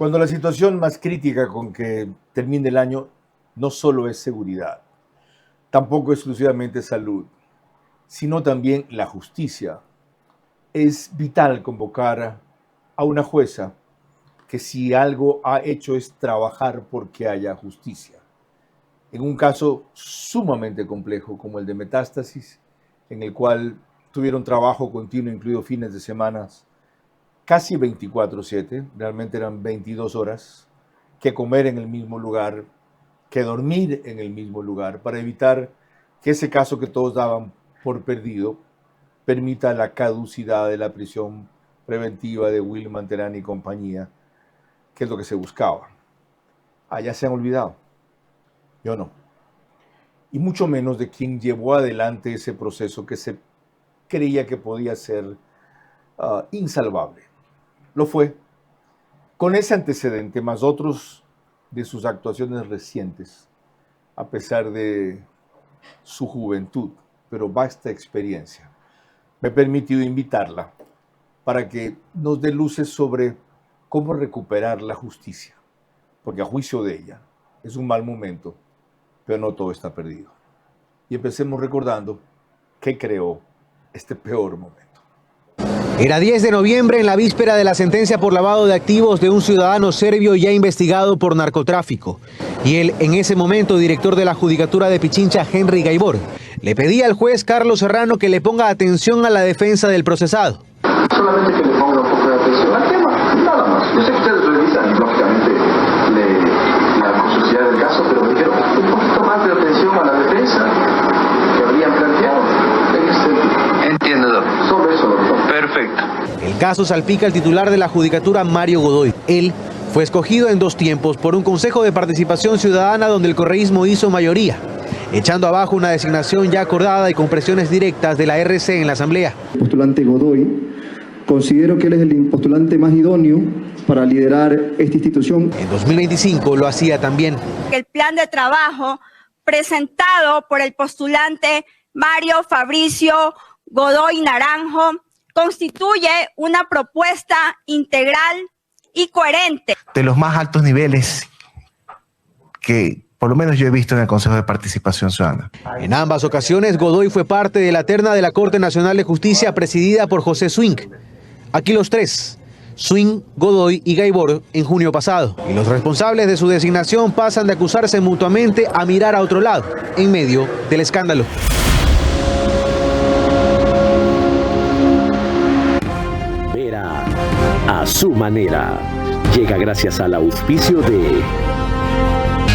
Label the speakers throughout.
Speaker 1: Cuando la situación más crítica con que termine el año no solo es seguridad, tampoco exclusivamente salud, sino también la justicia, es vital convocar a una jueza que si algo ha hecho es trabajar porque haya justicia. En un caso sumamente complejo como el de Metástasis, en el cual tuvieron trabajo continuo, incluido fines de semana, casi 24/7, realmente eran 22 horas, que comer en el mismo lugar, que dormir en el mismo lugar, para evitar que ese caso que todos daban por perdido permita la caducidad de la prisión preventiva de Wilman Terán y compañía, que es lo que se buscaba. Ya se han olvidado. Yo no. Y mucho menos de quien llevó adelante ese proceso que se creía que podía ser insalvable. Lo fue. Con ese antecedente, más otros de sus actuaciones recientes, a pesar de su juventud, pero vasta experiencia, me he permitido invitarla para que nos dé luces sobre cómo recuperar la justicia, porque a juicio de ella es un mal momento, pero no todo está perdido. Y empecemos recordando qué creó este peor momento.
Speaker 2: Era 10 de noviembre, en la víspera de la sentencia por lavado de activos de un ciudadano serbio ya investigado por narcotráfico. Y él, en ese momento, director de la Judicatura de Pichincha, Henry Gaibor, le pedía al juez Carlos Serrano que le ponga atención a la defensa del procesado.
Speaker 3: Solamente que le ponga un poco de atención al tema, nada más. Yo sé que ustedes revisan, lógicamente, la curiosidad del caso, pero me dijeron un poquito más de atención a la defensa que habrían planteado.
Speaker 4: Entiendo, doctor.
Speaker 3: Sobre eso, doctor.
Speaker 4: Perfecto.
Speaker 2: El caso salpica al titular de la Judicatura, Mario Godoy. Él fue escogido en 2 tiempos por un Consejo de Participación Ciudadana donde el correísmo hizo mayoría, echando abajo una designación ya acordada y con presiones directas de la RC en la Asamblea.
Speaker 5: El postulante Godoy, considero que él es el postulante más idóneo para liderar esta institución.
Speaker 2: En 2025 lo hacía también.
Speaker 6: El plan de trabajo presentado por el postulante Mario Fabricio Godoy Naranjo constituye una propuesta integral y coherente.
Speaker 7: De los más altos niveles que por lo menos yo he visto en el Consejo de Participación Ciudadana.
Speaker 2: En ambas ocasiones, Godoy fue parte de la terna de la Corte Nacional de Justicia presidida por José Swing. Aquí los 3, Swing, Godoy y Gaibor, en junio pasado. Y los responsables de su designación pasan de acusarse mutuamente a mirar a otro lado, en medio del escándalo.
Speaker 8: Vera a su manera. Llega gracias al auspicio de...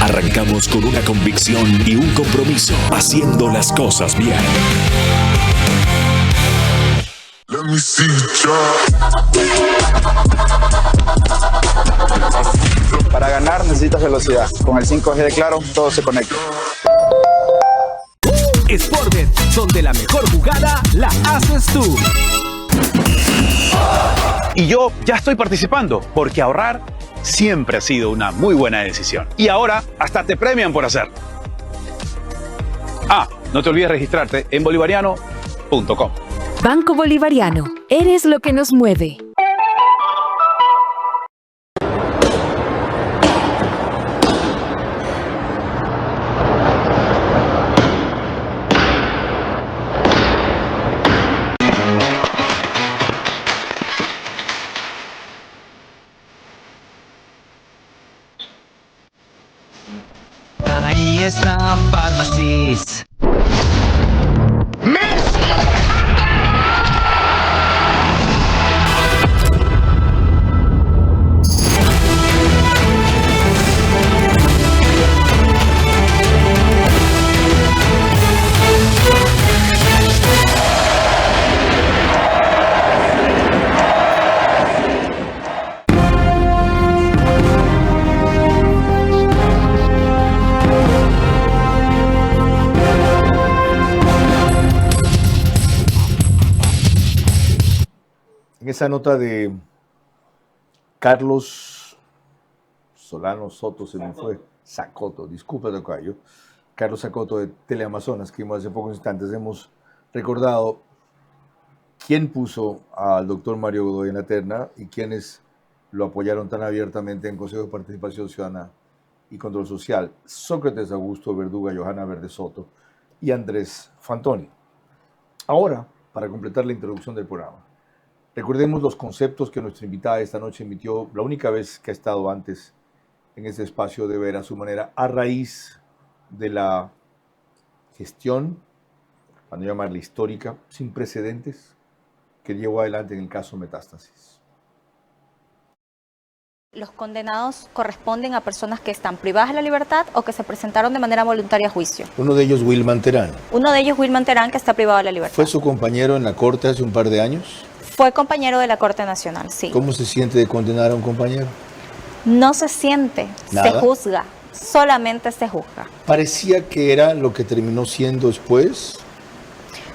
Speaker 9: Arrancamos con una convicción y un compromiso, haciendo las cosas bien.
Speaker 10: Para ganar necesitas velocidad. Con el 5G de Claro, todo se conecta.
Speaker 11: Sportbet, donde la mejor jugada la haces tú.
Speaker 12: Y yo ya estoy participando, porque ahorrar siempre ha sido una muy buena decisión. Y ahora hasta te premian por hacerlo. No te olvides registrarte en bolivariano.com.
Speaker 13: Banco Bolivariano, eres lo que nos mueve.
Speaker 14: Ahí está Pharmacies.
Speaker 1: En esa nota de Carlos Solano Soto, se me fue, Sacoto, disculpa tocayo, Carlos Sacoto de Teleamazonas, que hace pocos instantes hemos recordado quién puso al doctor Mario Godoy en la terna y quiénes lo apoyaron tan abiertamente en Consejo de Participación Ciudadana y Control Social, Sócrates Augusto Verduga, Johanna Verde Soto y Andrés Fantoni. Ahora, para completar la introducción del programa, recordemos los conceptos que nuestra invitada esta noche emitió la única vez que ha estado antes en este espacio de Ver a su manera, a raíz de la gestión, para no llamarla histórica, sin precedentes, que llevó adelante en el caso Metástasis.
Speaker 15: Los condenados corresponden a personas que están privadas de la libertad o que se presentaron de manera voluntaria a juicio.
Speaker 1: Uno de ellos, Wilman Terán.
Speaker 15: Uno de ellos, Wilman Terán, que está privado de la libertad.
Speaker 1: ¿Fue su compañero en la corte hace un par de años?
Speaker 15: Fue compañero de la Corte Nacional, sí.
Speaker 1: ¿Cómo se siente de condenar a un compañero?
Speaker 15: No se siente,
Speaker 1: ¿Nada?
Speaker 15: se juzga, solamente se juzga.
Speaker 1: Parecía que era lo que terminó siendo después.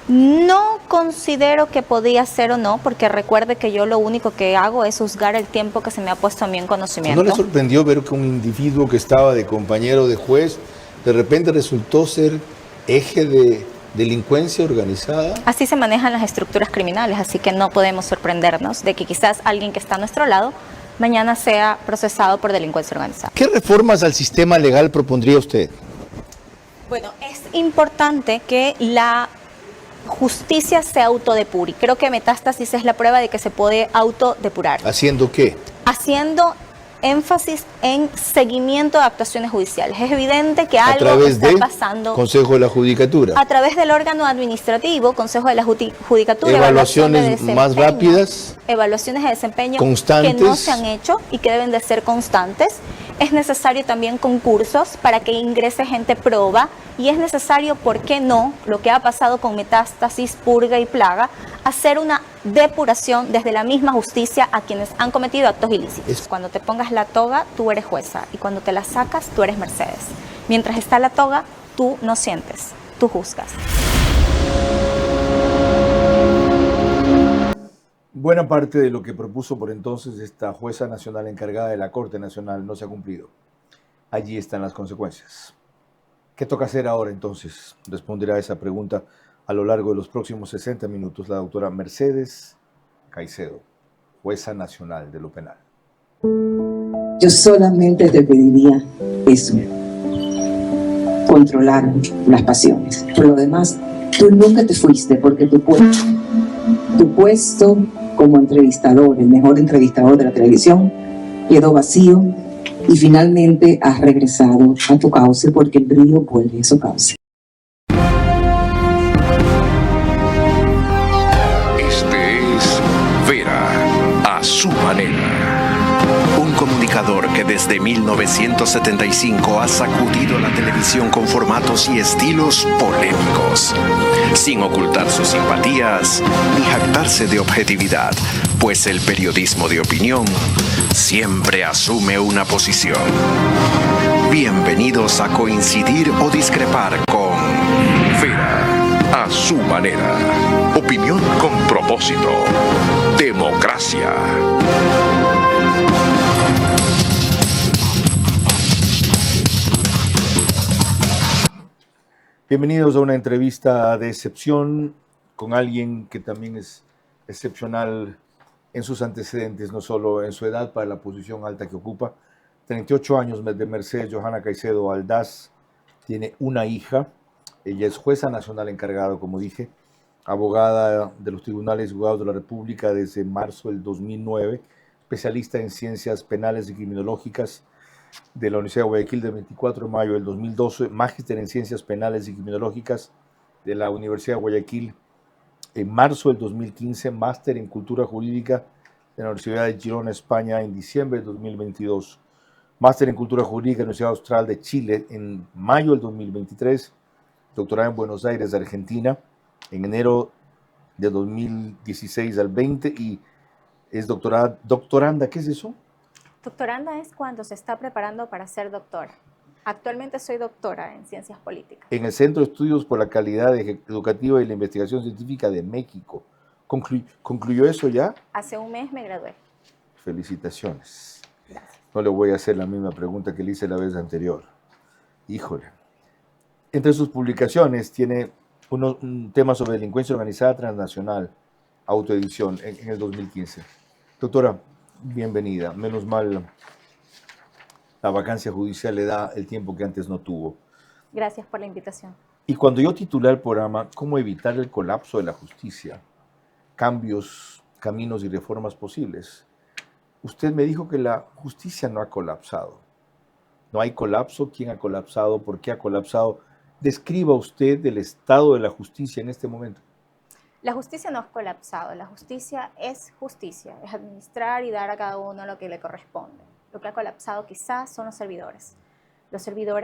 Speaker 15: No considero que podía ser o no, porque recuerde que yo lo único que hago es juzgar el tiempo que se me ha puesto a mí en conocimiento.
Speaker 1: ¿No le sorprendió ver que un individuo que estaba de compañero de juez de repente resultó ser eje de delincuencia organizada?
Speaker 15: Así se manejan las estructuras criminales, así que no podemos sorprendernos de que quizás alguien que está a nuestro lado mañana sea procesado por delincuencia organizada.
Speaker 1: ¿Qué reformas al sistema legal propondría usted?
Speaker 15: Bueno, es importante que la justicia se autodepure. Creo que Metástasis es la prueba de que se puede autodepurar.
Speaker 1: ¿Haciendo qué?
Speaker 15: Haciendo énfasis en seguimiento de actuaciones judiciales. Es evidente que algo está pasando.
Speaker 1: Consejo de la Judicatura.
Speaker 15: A través del órgano administrativo, Consejo de la Judicatura.
Speaker 1: Evaluaciones más rápidas.
Speaker 15: Evaluaciones de desempeño
Speaker 1: constantes,
Speaker 15: que no se han hecho y que deben de ser constantes. Es necesario también concursos para que ingrese gente proba y es necesario, ¿por qué no?, lo que ha pasado con Metástasis, Purga y Plaga, hacer una depuración desde la misma justicia a quienes han cometido actos ilícitos. Cuando te pongas la toga, tú eres jueza y cuando te la sacas, tú eres Mercedes. Mientras está la toga, tú no sientes, tú juzgas.
Speaker 1: Buena parte de lo que propuso por entonces esta jueza nacional encargada de la Corte Nacional no se ha cumplido. Allí están las consecuencias. ¿Qué toca hacer ahora entonces? Responderá a esa pregunta a lo largo de los próximos 60 minutos la doctora Mercedes Caicedo, jueza nacional de lo penal.
Speaker 16: Yo solamente te pediría eso, controlar las pasiones. Por lo demás, tú nunca te fuiste porque tu puesto como entrevistador, el mejor entrevistador de la televisión, quedó vacío y finalmente has regresado a tu cauce porque el brillo vuelve a su cauce.
Speaker 9: Este es Vera, a su manera. Un comunicador que desde 1975 ha sacudido la televisión con formatos y estilos polémicos, sin ocultar sus simpatías ni jactarse de objetividad, pues el periodismo de opinión siempre asume una posición. Bienvenidos a coincidir o discrepar con Vera, a su manera. Opinión con propósito. Democracia.
Speaker 1: Bienvenidos a una entrevista de excepción con alguien que también es excepcional en sus antecedentes, no solo en su edad, para la posición alta que ocupa. 38 años de Mercedes Johanna Caicedo Aldaz, tiene una hija, ella es jueza nacional encargada, como dije, abogada de los tribunales y juzgados de la República desde marzo del 2009, especialista en ciencias penales y criminológicas de la Universidad de Guayaquil del 24 de mayo del 2012, magíster en ciencias penales y criminológicas de la Universidad de Guayaquil en marzo del 2015, máster en cultura jurídica de la Universidad de Girona, España, en diciembre del 2022, máster en cultura jurídica de la Universidad Austral de Chile en mayo del 2023, doctorada en Buenos Aires, Argentina, en enero de 2016 al 20 y es doctoranda, ¿qué es eso?
Speaker 15: Doctoranda es cuando se está preparando para ser doctora. Actualmente soy doctora en ciencias políticas.
Speaker 1: En el Centro de Estudios por la Calidad Educativa y la Investigación Científica de México. ¿Concluyó eso ya?
Speaker 15: Hace un mes me gradué.
Speaker 1: Felicitaciones.
Speaker 15: Gracias.
Speaker 1: No le voy a hacer la misma pregunta que le hice la vez anterior. Híjole. Entre sus publicaciones tiene un tema sobre delincuencia organizada transnacional, autoedición, en el 2015. Doctora, bienvenida. Menos mal, la vacancia judicial le da el tiempo que antes no tuvo.
Speaker 15: Gracias por la invitación.
Speaker 1: Y cuando yo titulé el programa ¿Cómo evitar el colapso de la justicia? Cambios, caminos y reformas posibles. Usted me dijo que la justicia no ha colapsado. No hay colapso. ¿Quién ha colapsado? ¿Por qué ha colapsado? Describa usted el estado de la justicia en este momento.
Speaker 15: La justicia no ha colapsado. La justicia, es administrar y dar a cada uno lo que le corresponde. Lo que ha colapsado quizás son los servidores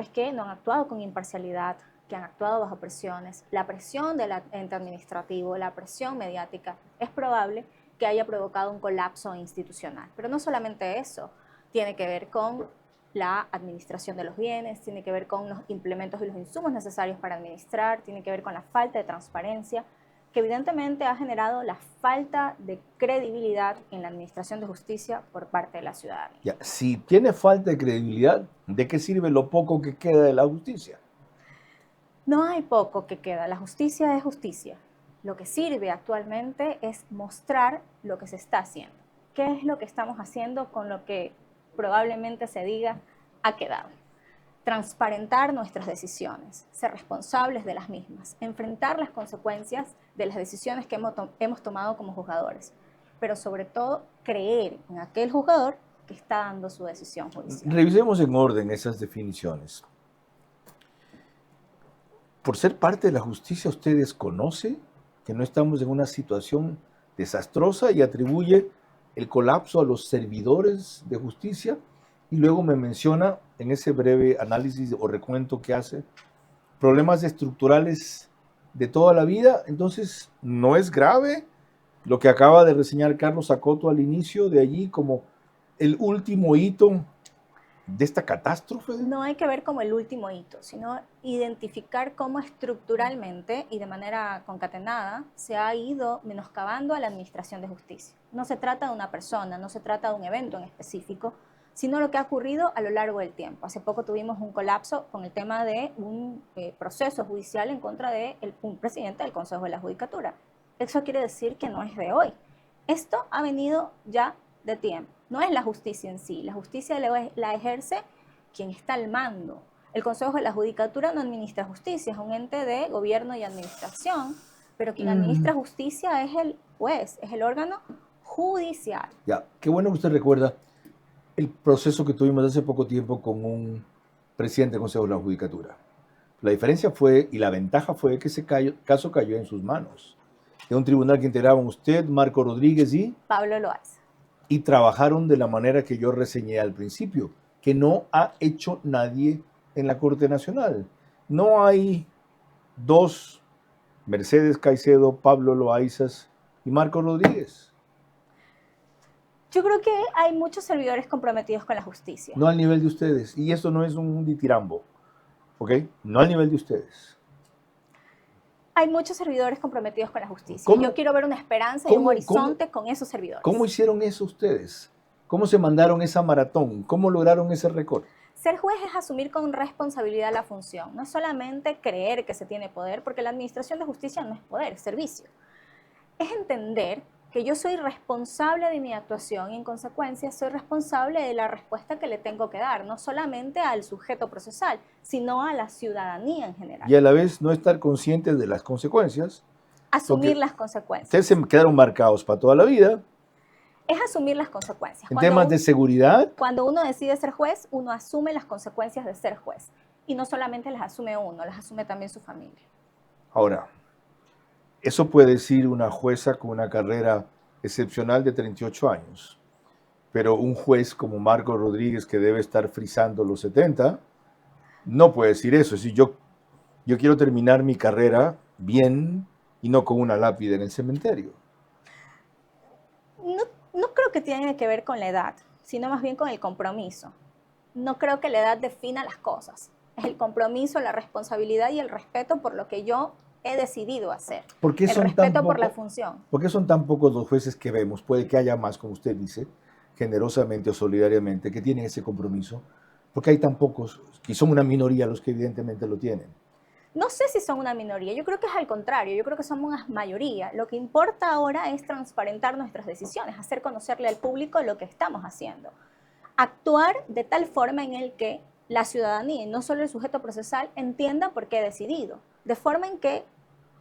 Speaker 15: que no han actuado con imparcialidad, que han actuado bajo presiones. La presión del ente administrativo, la presión mediática, es probable que haya provocado un colapso institucional. Pero no solamente eso, tiene que ver con la administración de los bienes, tiene que ver con los implementos y los insumos necesarios para administrar, tiene que ver con la falta de transparencia, que evidentemente ha generado la falta de credibilidad en la administración de justicia por parte de la ciudadanía.
Speaker 1: Ya, si tiene falta de credibilidad, ¿de qué sirve lo poco que queda de la justicia?
Speaker 15: No hay poco que queda, la justicia es justicia. Lo que sirve actualmente es mostrar lo que se está haciendo. ¿Qué es lo que estamos haciendo con lo que probablemente se diga ha quedado? Transparentar nuestras decisiones, ser responsables de las mismas, enfrentar las consecuencias de las decisiones que hemos tomado como juzgadores, pero sobre todo creer en aquel juzgador que está dando su decisión judicial.
Speaker 1: Revisemos en orden esas definiciones. Por ser parte de la justicia, ¿usted desconoce que no estamos en una situación desastrosa y atribuye el colapso a los servidores de justicia? Y luego me menciona en ese breve análisis o recuento que hace problemas estructurales de toda la vida. Entonces, ¿no es grave lo que acaba de reseñar Carlos Acoto al inicio de allí como el último hito de esta catástrofe?
Speaker 15: No hay que ver como el último hito, sino identificar cómo estructuralmente y de manera concatenada se ha ido menoscabando a la administración de justicia. No se trata de una persona, no se trata de un evento en específico, sino lo que ha ocurrido a lo largo del tiempo. Hace poco tuvimos un colapso con el tema de un proceso judicial en contra de un presidente del Consejo de la Judicatura. Eso quiere decir que no es de hoy. Esto ha venido ya de tiempo. No es la justicia en sí. La justicia la ejerce quien está al mando. El Consejo de la Judicatura no administra justicia, es un ente de gobierno y administración, pero quien administra justicia es el juez, es el órgano judicial.
Speaker 1: Ya, qué bueno que usted recuerda el proceso que tuvimos hace poco tiempo con un presidente del Consejo de la Judicatura. La diferencia fue, y la ventaja fue que ese caso cayó en sus manos. De un tribunal que integraban usted, Marco Rodríguez y
Speaker 15: Pablo Loaiza.
Speaker 1: Y trabajaron de la manera que yo reseñé al principio, que no ha hecho nadie en la Corte Nacional. No hay dos, Mercedes Caicedo, Pablo Loaizas y Marco Rodríguez.
Speaker 15: Yo creo que hay muchos servidores comprometidos con la justicia.
Speaker 1: No al nivel de ustedes. Y esto no es un ditirambo, ¿ok? No al nivel de ustedes.
Speaker 15: Hay muchos servidores comprometidos con la justicia. Yo quiero ver una esperanza y un horizonte con esos servidores.
Speaker 1: ¿Cómo hicieron eso ustedes? ¿Cómo se mandaron esa maratón? ¿Cómo lograron ese récord?
Speaker 15: Ser juez es asumir con responsabilidad la función. No es solamente creer que se tiene poder, porque la administración de justicia no es poder, es servicio. Es entender que yo soy responsable de mi actuación y en consecuencia soy responsable de la respuesta que le tengo que dar, no solamente al sujeto procesal, sino a la ciudadanía en general.
Speaker 1: Y a la vez no estar conscientes de las consecuencias.
Speaker 15: Asumir las consecuencias.
Speaker 1: Ustedes se quedaron marcados para toda la vida.
Speaker 15: Es asumir las consecuencias.
Speaker 1: En temas de seguridad.
Speaker 15: Cuando uno decide ser juez, uno asume las consecuencias de ser juez. Y no solamente las asume uno, las asume también su familia.
Speaker 1: Ahora, eso puede decir una jueza con una carrera excepcional de 38 años, pero un juez como Marco Rodríguez, que debe estar frisando los 70, no puede decir eso. Es decir, yo quiero terminar mi carrera bien y no con una lápida en el cementerio.
Speaker 15: No creo que tenga que ver con la edad, sino más bien con el compromiso. No creo que la edad defina las cosas. Es el compromiso, la responsabilidad y el respeto por lo que yo he decidido hacer.
Speaker 1: ¿Por qué
Speaker 15: el respeto por la función.
Speaker 1: ¿Por qué son tan pocos los jueces que vemos? Puede que haya más, como usted dice, generosamente o solidariamente, que tienen ese compromiso. Porque hay tan pocos, y son una minoría los que evidentemente lo tienen.
Speaker 15: No sé si son una minoría, yo creo que es al contrario, yo creo que somos una mayoría. Lo que importa ahora es transparentar nuestras decisiones, hacer conocerle al público lo que estamos haciendo. Actuar de tal forma en el que la ciudadanía, y no solo el sujeto procesal, entienda por qué he decidido. De forma en que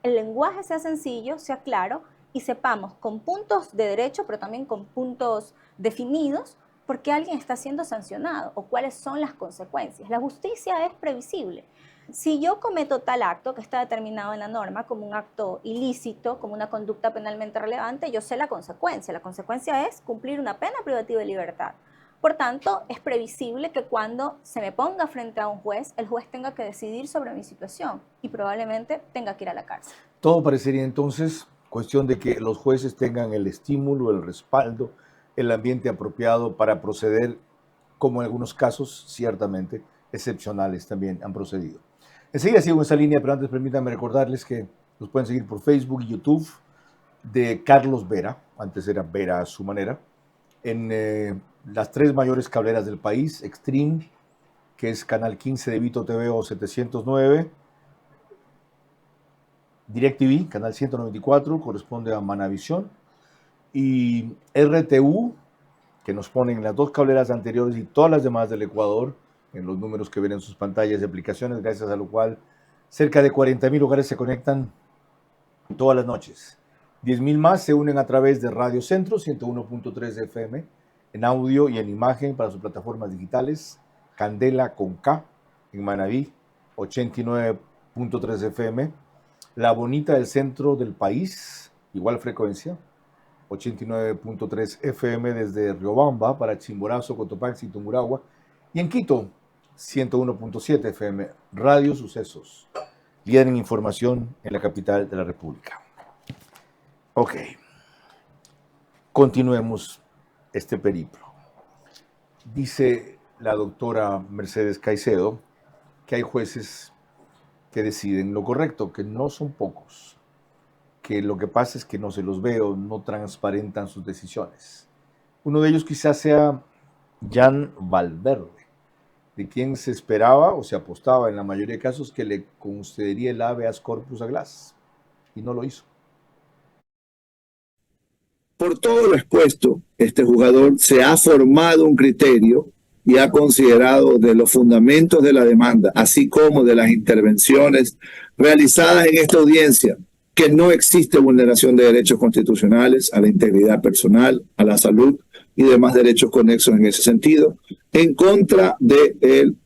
Speaker 15: el lenguaje sea sencillo, sea claro, y sepamos con puntos de derecho, pero también con puntos definidos, por qué alguien está siendo sancionado o cuáles son las consecuencias. La justicia es previsible. Si yo cometo tal acto que está determinado en la norma como un acto ilícito, como una conducta penalmente relevante, yo sé la consecuencia. La consecuencia es cumplir una pena privativa de libertad. Por tanto, es previsible que cuando se me ponga frente a un juez, el juez tenga que decidir sobre mi situación y probablemente tenga que ir a la cárcel.
Speaker 1: Todo parecería entonces cuestión de que los jueces tengan el estímulo, el respaldo, el ambiente apropiado para proceder, como en algunos casos, ciertamente, excepcionales también han procedido. Enseguida sigo en esa línea, pero antes permítanme recordarles que nos pueden seguir por Facebook y YouTube de Carlos Vera, antes era Vera a su manera, en las 3 mayores cableras del país, Extreme, que es Canal 15 de Vito TV o 709, DirecTV, Canal 194, corresponde a Manavisión, y RTU, que nos ponen las 2 cableras anteriores y todas las demás del Ecuador, en los números que ven en sus pantallas de aplicaciones, gracias a lo cual cerca de 40,000 hogares se conectan todas las noches. 10,000 más se unen a través de Radio Centro, 101.3 FM, en audio y en imagen para sus plataformas digitales, Candela con K, en Manaví, 89.3 FM, La Bonita del centro del país, igual frecuencia, 89.3 FM desde Riobamba para Chimborazo, Cotopaxi y Tungurahua, y en Quito, 101.7 FM, Radio Sucesos, líder en información en la capital de la República. Ok, continuemos este periplo. Dice la doctora Mercedes Caicedo que hay jueces que deciden lo correcto, que no son pocos, que lo que pasa es que no se los ve o no transparentan sus decisiones. Uno de ellos quizás sea Jan Valverde, de quien se esperaba o se apostaba en la mayoría de casos que le concedería el habeas corpus a Glass, y no lo hizo.
Speaker 17: Por todo lo expuesto, este jugador se ha formado un criterio y ha considerado de los fundamentos de la demanda, así como de las intervenciones realizadas en esta audiencia, que no existe vulneración de derechos constitucionales a la integridad personal, a la salud y demás derechos conexos en ese sentido, en contra del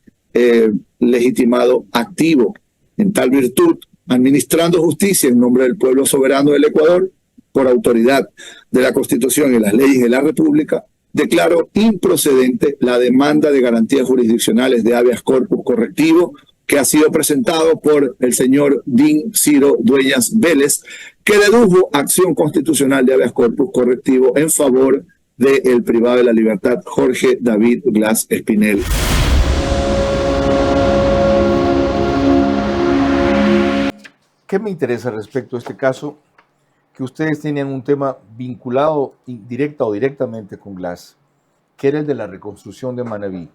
Speaker 17: legitimado activo. En tal virtud, administrando justicia en nombre del pueblo soberano del Ecuador, por autoridad de la Constitución y las leyes de la República, declaró improcedente la demanda de garantías jurisdiccionales de habeas corpus correctivo que ha sido presentado por el señor Dean Ciro Dueñas Vélez, que dedujo acción constitucional de habeas corpus correctivo en favor del privado de la libertad Jorge David Glass Espinel.
Speaker 1: ¿Qué me interesa respecto a este caso? Que ustedes tenían un tema vinculado directa o directamente con Glass, que era el de la reconstrucción de Manaví,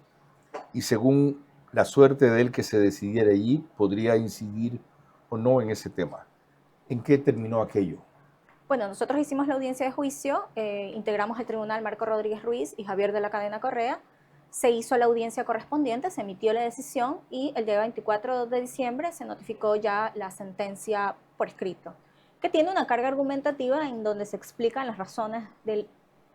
Speaker 1: y según la suerte de él que se decidiera allí, podría incidir o no en ese tema. ¿En qué terminó aquello?
Speaker 15: Bueno, nosotros hicimos la audiencia de juicio, integramos el tribunal Marco Rodríguez Ruiz y Javier de la Cadena Correa, se hizo la audiencia correspondiente, se emitió la decisión y el día 24 de diciembre se notificó ya la sentencia por escrito, que tiene una carga argumentativa en donde se explican las razones de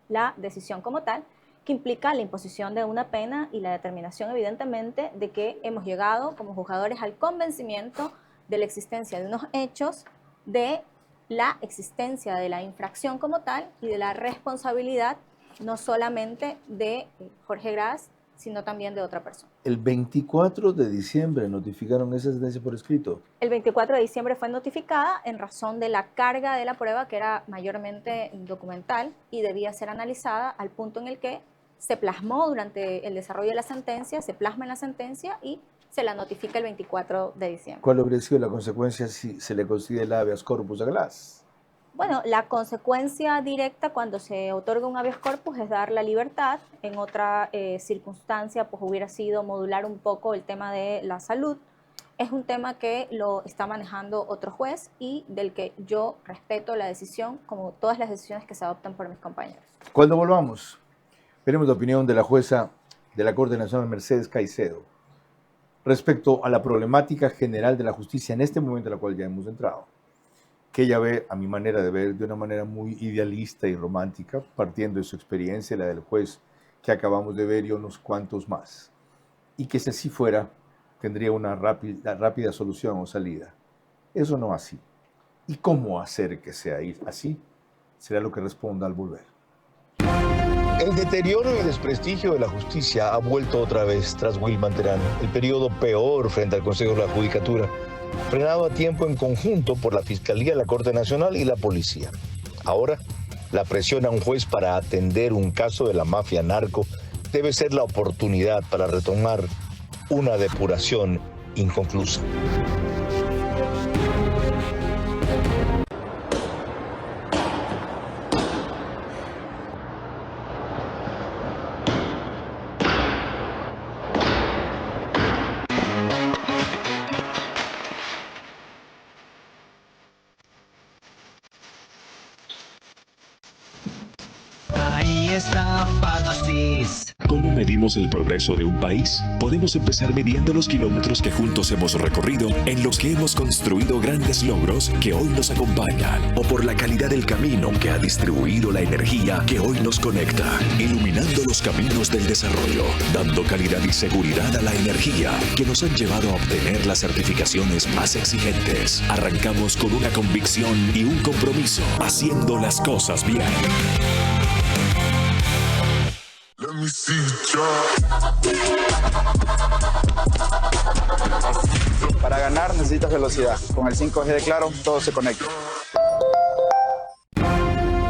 Speaker 15: la decisión como tal, que implica la imposición de una pena y la determinación evidentemente de que hemos llegado como juzgadores al convencimiento de la existencia de unos hechos, de la existencia de la infracción como tal y de la responsabilidad no solamente de Jorge Glass, sino también de otra persona.
Speaker 1: El 24 de diciembre notificaron esa sentencia por escrito.
Speaker 15: El 24 de diciembre fue notificada en razón de la carga de la prueba, que era mayormente documental y debía ser analizada al punto en el que se plasmó durante el desarrollo de la sentencia, se plasma en la sentencia y se la notifica el 24 de diciembre.
Speaker 1: ¿Cuál habría sido la consecuencia si se le concede el habeas corpus a Glass?
Speaker 15: Bueno, la consecuencia directa cuando se otorga un habeas corpus es dar la libertad. En otra circunstancia, pues hubiera sido modular un poco el tema de la salud. Es un tema que lo está manejando otro juez y del que yo respeto la decisión, como todas las decisiones que se adoptan por mis compañeros.
Speaker 1: Cuando volvamos, veremos la opinión de la jueza de la Corte Nacional, Mercedes Caicedo, respecto a la problemática general de la justicia en este momento en la cual ya hemos entrado, que ella ve, a mi manera de ver, de una manera muy idealista y romántica, partiendo de su experiencia, la del juez que acabamos de ver y unos cuantos más, y que si así fuera, tendría una rápida solución o salida. Eso no así. ¿Y cómo hacer que sea así? Será lo que responda al volver.
Speaker 18: El deterioro y el desprestigio de la justicia ha vuelto otra vez tras Wilman Terán, el periodo peor frente al Consejo de la Judicatura, frenado a tiempo en conjunto por la Fiscalía, la Corte Nacional y la Policía. Ahora, la presión a un juez para atender un caso de la mafia narco debe ser la oportunidad para retomar una depuración inconclusa.
Speaker 14: Ahí está Pharmacies.
Speaker 8: ¿Cómo medimos el progreso de un país? Podemos empezar midiendo los kilómetros que juntos hemos recorrido, en los que hemos construido grandes logros que hoy nos acompañan, o por la calidad del camino que ha distribuido la energía que hoy nos conecta, iluminando los caminos del desarrollo, dando calidad y seguridad a la energía que nos han llevado a obtener las certificaciones más exigentes. Arrancamos con una convicción y un compromiso, haciendo las cosas bien.
Speaker 10: Para ganar necesitas velocidad. Con el 5G de Claro, todo se conecta.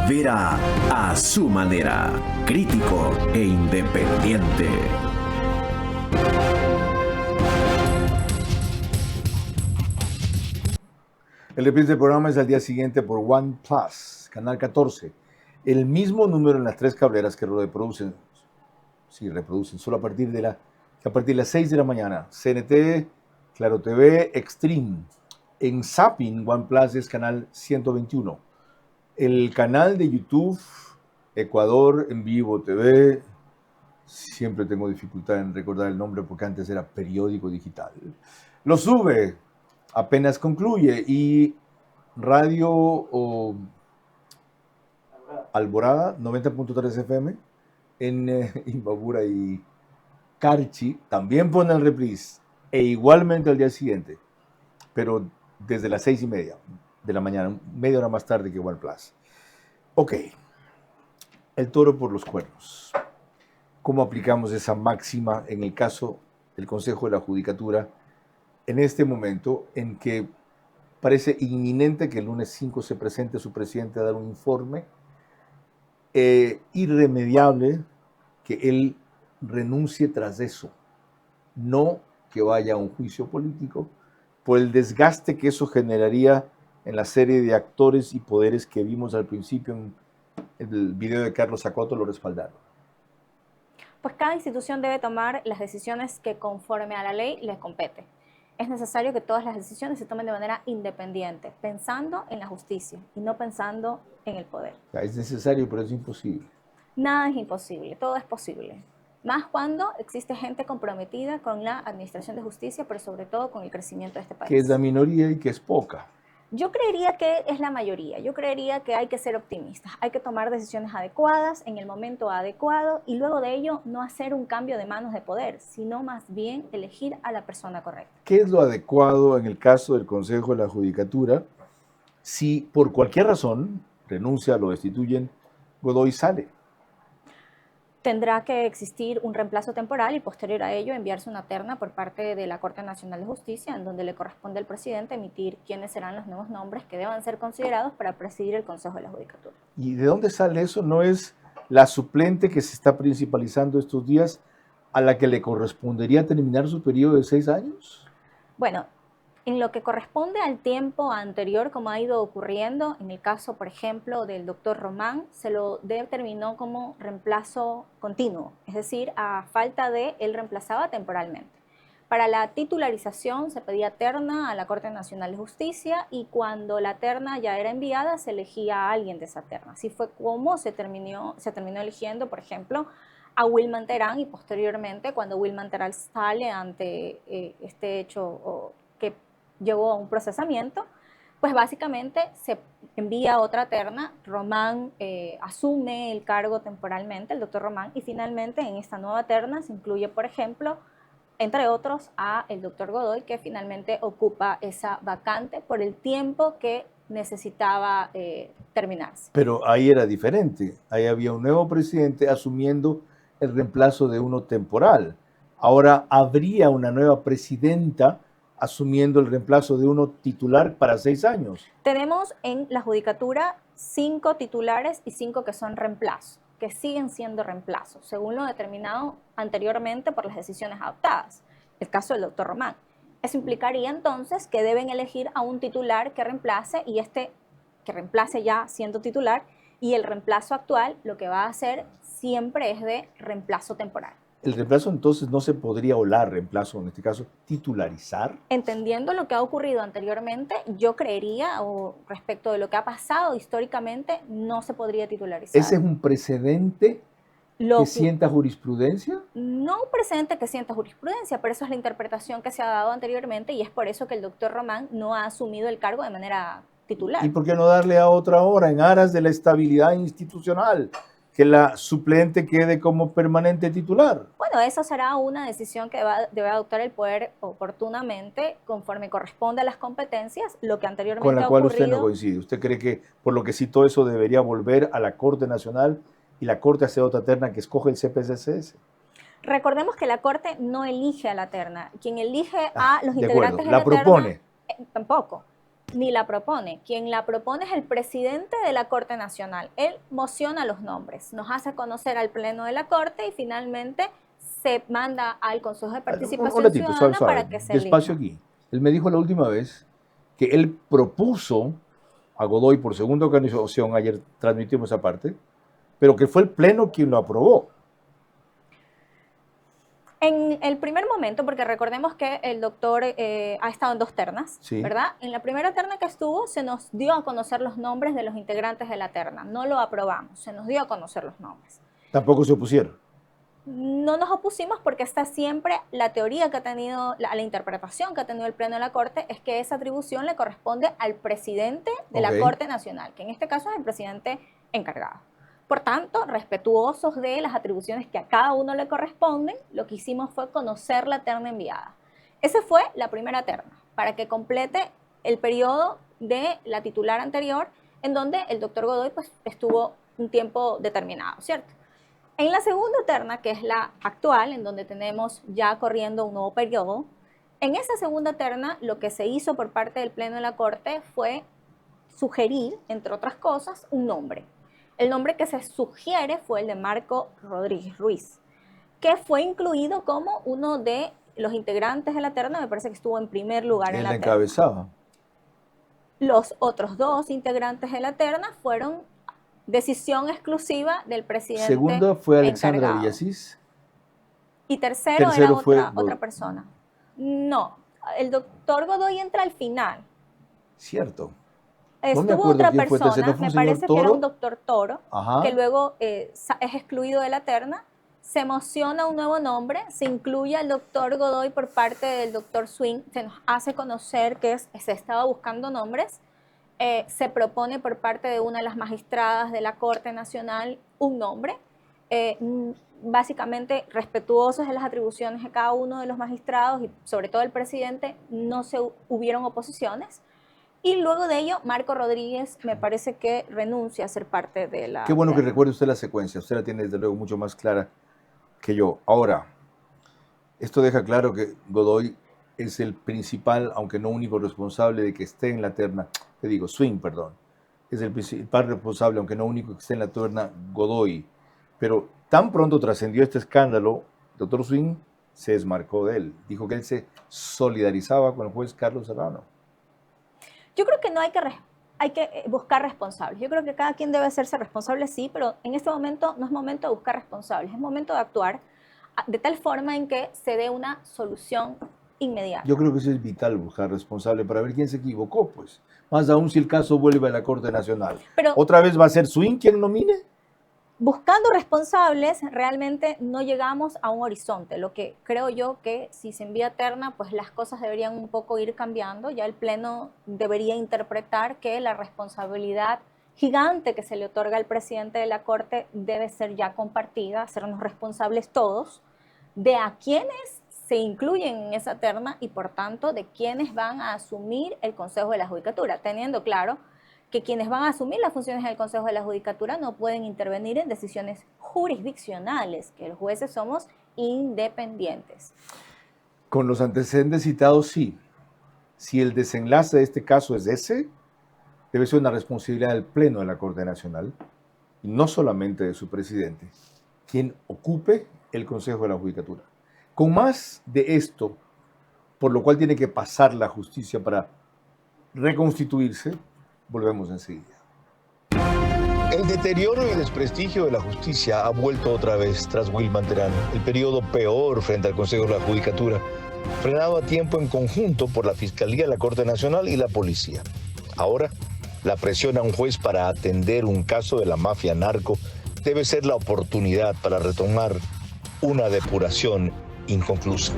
Speaker 8: Vera a su manera, crítico e independiente.
Speaker 1: El reprise del programa es al día siguiente por OnePlus, Canal 14. El mismo número en las 3 cableras que reproducen, solo a partir de las 6 de la mañana. CNT, Claro TV, Extreme. En Zapping, OnePlus es canal 121. El canal de YouTube, Ecuador en Vivo TV, siempre tengo dificultad en recordar el nombre porque antes era Periódico Digital. Lo sube, apenas concluye, y Radio Alborada, 90.3 FM, en Imbabura y Carchi, también pone el reprise, e igualmente al día siguiente, pero desde las 6:30 de la mañana, media hora más tarde que OnePlus. Ok, el toro por los cuernos. ¿Cómo aplicamos esa máxima en el caso del Consejo de la Judicatura en este momento en que parece inminente que el lunes 5 se presente su presidente a dar un informe irremediable, que él renuncie tras eso, no que vaya a un juicio político, por el desgaste que eso generaría en la serie de actores y poderes que vimos al principio en el video de Carlos Acoto, lo respaldaron?
Speaker 15: Pues cada institución debe tomar las decisiones que conforme a la ley les compete. Es necesario que todas las decisiones se tomen de manera independiente, pensando en la justicia y no pensando en el poder.
Speaker 1: Es necesario, pero es imposible.
Speaker 15: Nada es imposible, todo es posible. Más cuando existe gente comprometida con la administración de justicia, pero sobre todo con el crecimiento de este país.
Speaker 1: Que es la minoría y que es poca.
Speaker 15: Yo creería que es la mayoría. Yo creería que hay que ser optimistas. Hay que tomar decisiones adecuadas en el momento adecuado y luego de ello no hacer un cambio de manos de poder, sino más bien elegir a la persona correcta.
Speaker 1: ¿Qué es lo adecuado en el caso del Consejo de la Judicatura? Si por cualquier razón renuncia, lo destituyen, Godoy sale.
Speaker 15: Tendrá que existir un reemplazo temporal y posterior a ello enviarse una terna por parte de la Corte Nacional de Justicia, en donde le corresponde al presidente emitir quiénes serán los nuevos nombres que deban ser considerados para presidir el Consejo de la Judicatura.
Speaker 1: ¿Y de dónde sale eso? ¿No es la suplente que se está principalizando estos días a la que le correspondería terminar su periodo de 6 años?
Speaker 15: Bueno, en lo que corresponde al tiempo anterior, como ha ido ocurriendo, en el caso, por ejemplo, del doctor Román, se lo determinó como reemplazo continuo, es decir, a falta de él reemplazaba temporalmente. Para la titularización se pedía terna a la Corte Nacional de Justicia y cuando la terna ya era enviada se elegía a alguien de esa terna. Así fue como se terminó eligiendo, por ejemplo, a Wilman Terán y posteriormente cuando Wilman Terán sale ante este hecho que llevó a un procesamiento, pues básicamente se envía otra terna, Román asume el cargo temporalmente, el doctor Román, y finalmente en esta nueva terna se incluye, por ejemplo, entre otros, a el doctor Godoy, que finalmente ocupa esa vacante por el tiempo que necesitaba terminarse.
Speaker 1: Pero ahí era diferente, ahí había un nuevo presidente asumiendo el reemplazo de uno temporal. Ahora habría una nueva presidenta asumiendo el reemplazo de uno titular para 6 años.
Speaker 15: Tenemos en la judicatura 5 titulares y 5 que son reemplazos, que siguen siendo reemplazos, según lo determinado anteriormente por las decisiones adoptadas. El caso del doctor Román. Eso implicaría entonces que deben elegir a un titular que reemplace y que reemplace ya siendo titular, y el reemplazo actual lo que va a hacer siempre es de reemplazo temporal.
Speaker 1: El reemplazo entonces no se podría, o la reemplazo en este caso, titularizar.
Speaker 15: Entendiendo lo que ha ocurrido anteriormente, yo creería, o respecto de lo que ha pasado históricamente, no se podría titularizar.
Speaker 1: ¿Ese es un precedente que sienta jurisprudencia?
Speaker 15: No un precedente que sienta jurisprudencia, pero eso es la interpretación que se ha dado anteriormente y es por eso que el doctor Román no ha asumido el cargo de manera titular.
Speaker 1: ¿Y por qué no darle a otra hora en aras de la estabilidad institucional? Que la suplente quede como permanente titular.
Speaker 15: Bueno, esa será una decisión que debe adoptar el poder oportunamente, conforme corresponde a las competencias, lo que anteriormente
Speaker 1: con la
Speaker 15: ha
Speaker 1: cual
Speaker 15: ocurrido.
Speaker 1: Usted no coincide. ¿Usted cree que, por lo que citó eso, debería volver a la Corte Nacional y la Corte hace otra terna que escoge el CPCCS?
Speaker 15: Recordemos que la Corte no elige a la terna. Quien elige a los integrantes de
Speaker 1: la
Speaker 15: la
Speaker 1: propone.
Speaker 15: terna, tampoco. Ni la propone. Quien la propone es el presidente de la Corte Nacional. Él mociona los nombres, nos hace conocer al Pleno de la Corte y finalmente se manda al Consejo de Participación Ciudadana para que se elija.
Speaker 1: Despacio aquí. Él me dijo la última vez que él propuso a Godoy por segunda ocasión, ayer transmitimos esa parte, pero que fue el Pleno quien lo aprobó.
Speaker 15: En el primer momento, porque recordemos que el doctor ha estado en 2 ternas,
Speaker 1: sí,
Speaker 15: ¿verdad? En la primera terna que estuvo se nos dio a conocer los nombres de los integrantes de la terna. No lo aprobamos, se nos dio a conocer los nombres.
Speaker 1: Tampoco se opusieron.
Speaker 15: No nos opusimos porque está siempre la teoría que ha tenido, la interpretación que ha tenido el Pleno de la Corte es que esa atribución le corresponde al presidente de la Corte Nacional, que en este caso es el presidente encargado. Por tanto, respetuosos de las atribuciones que a cada uno le corresponden, lo que hicimos fue conocer la terna enviada. Esa fue la primera terna, para que complete el periodo de la titular anterior, en donde el doctor Godoy pues, estuvo un tiempo determinado, ¿cierto? En la segunda terna, que es la actual, en donde tenemos ya corriendo un nuevo periodo, en esa segunda terna lo que se hizo por parte del Pleno de la Corte fue sugerir, entre otras cosas, un nombre. El nombre que se sugiere fue el de Marco Rodríguez Ruiz, que fue incluido como uno de los integrantes de la terna, me parece que estuvo en primer lugar en la terna.
Speaker 1: Él encabezaba.
Speaker 15: Los otros 2 integrantes de la terna fueron decisión exclusiva del presidente.
Speaker 1: Segunda fue Alexandra
Speaker 15: encargado.
Speaker 1: Villasís.
Speaker 15: Y tercero era
Speaker 1: fue
Speaker 15: otra persona. No, el doctor Godoy entra al final.
Speaker 1: Cierto.
Speaker 15: Estuvo otra persona, me parece que era un doctor Toro,
Speaker 1: Ajá,
Speaker 15: que luego es excluido de la terna, se emociona un nuevo nombre, se incluye al doctor Godoy por parte del doctor Swing, se nos hace conocer que se estaba buscando nombres, se propone por parte de una de las magistradas de la Corte Nacional un nombre, básicamente respetuosos de las atribuciones de cada uno de los magistrados y sobre todo el presidente, no se hubieron oposiciones. Y luego de ello, Marco Rodríguez me parece que renuncia a ser parte de la...
Speaker 1: Qué bueno que recuerde usted la secuencia. Usted la tiene desde luego mucho más clara que yo. Ahora, esto deja claro que Godoy es el principal, aunque no único responsable de que esté en la terna. Te digo, Swing, perdón. Es el principal responsable, aunque no único que esté en la terna, Godoy. Pero tan pronto trascendió este escándalo, el doctor Swing se desmarcó de él. Dijo que él se solidarizaba con el juez Carlos Serrano.
Speaker 15: Yo creo que no hay que buscar responsables. Yo creo que cada quien debe hacerse responsable, sí, pero en este momento no es momento de buscar responsables, es momento de actuar de tal forma en que se dé una solución inmediata.
Speaker 1: Yo creo que eso es vital, buscar responsable para ver quién se equivocó, pues. Más aún si el caso vuelve a la Corte Nacional.
Speaker 15: Pero,
Speaker 1: ¿otra vez va a ser Swing quien nomine?
Speaker 15: buscando responsables, realmente no llegamos a un horizonte. Lo que creo yo que si se envía terna, pues las cosas deberían un poco ir cambiando. Ya el Pleno debería interpretar que la responsabilidad gigante que se le otorga al presidente de la Corte debe ser ya compartida, hacernos responsables todos de a quienes se incluyen en esa terna y por tanto de quienes van a asumir el Consejo de la Judicatura, teniendo claro que quienes van a asumir las funciones del Consejo de la Judicatura no pueden intervenir en decisiones jurisdiccionales, que los jueces somos independientes.
Speaker 1: Con los antecedentes citados, sí. Si el desenlace de este caso es ese, debe ser una responsabilidad del Pleno de la Corte Nacional, y no solamente de su presidente, quien ocupe el Consejo de la Judicatura. Con más de esto, por lo cual tiene que pasar la justicia para reconstituirse, volvemos enseguida.
Speaker 18: El deterioro y el desprestigio de la justicia ha vuelto otra vez tras Wilman Terán, el periodo peor frente al Consejo de la Judicatura, frenado a tiempo en conjunto por la Fiscalía, la Corte Nacional y la Policía. Ahora, la presión a un juez para atender un caso de la mafia narco debe ser la oportunidad para retomar una depuración inconclusa.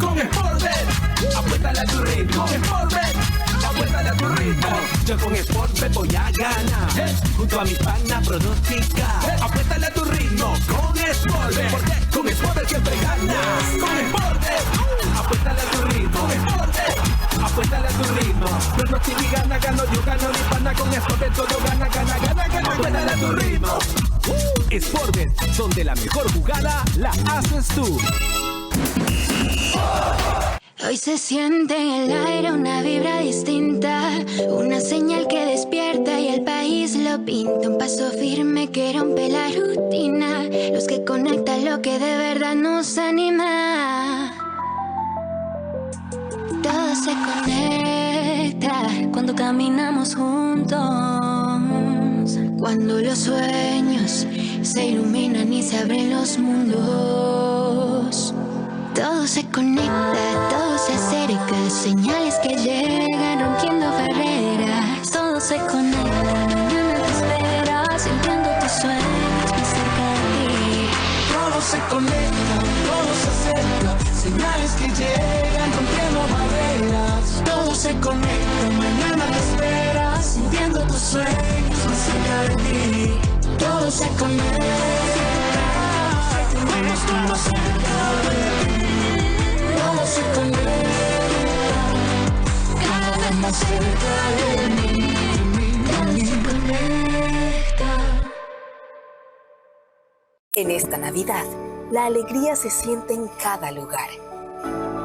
Speaker 11: Con Sportbet, apuéstale a tu ritmo. Sportbet, apuéstale a tu ritmo. Yo con Sportbet voy a ganar. Junto a mis panas pronosticar. Apuéstale a tu ritmo con Sportbet. Porque con Sportbet siempre ganas. Con Sportbet, apuéstale a tu ritmo. Sportbet, apuéstale a tu ritmo. Pronostica y gana, gano yo, gano mi pana. Con Sportbet todo gana, gana, gana, gana. Apuéstale a tu ritmo. Sportbet, donde la mejor jugada la haces tú.
Speaker 19: Hoy se siente en el aire una vibra distinta, una señal que despierta y el país lo pinta. Un paso firme que rompe la rutina, los que conectan lo que de verdad nos anima. Todo se conecta cuando caminamos juntos, cuando los sueños se iluminan y se abren los mundos. Todo se conecta, todo se acerca, señales que llegan rompiendo barreras. Todo se conecta, mañana te espera, sintiendo tus sueños más cerca de ti.
Speaker 11: Todo se conecta, todo se acerca, señales que llegan rompiendo barreras. Todo se conecta, mañana te espera, sintiendo tus sueños más cerca de ti. Todo se conecta, tenemos todo cerca de ti. Todo se conecta, cada vez más cerca de mí. Todo se conecta.
Speaker 20: En esta Navidad, la alegría se siente en cada lugar,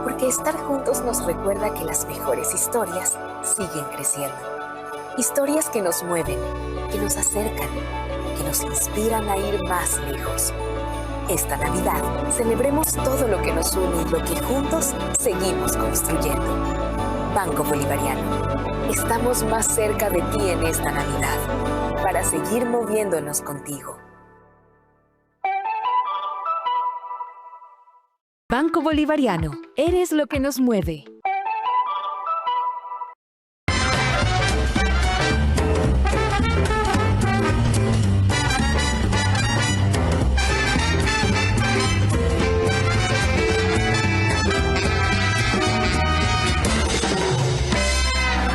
Speaker 20: porque estar juntos nos recuerda que las mejores historias siguen creciendo. Historias que nos mueven, que nos acercan, que nos inspiran a ir más lejos. Esta Navidad, celebremos todo lo que nos une y lo que juntos seguimos construyendo. Banco Bolivariano, estamos más cerca de ti en esta Navidad, para seguir moviéndonos contigo.
Speaker 13: Banco Bolivariano, eres lo que nos mueve.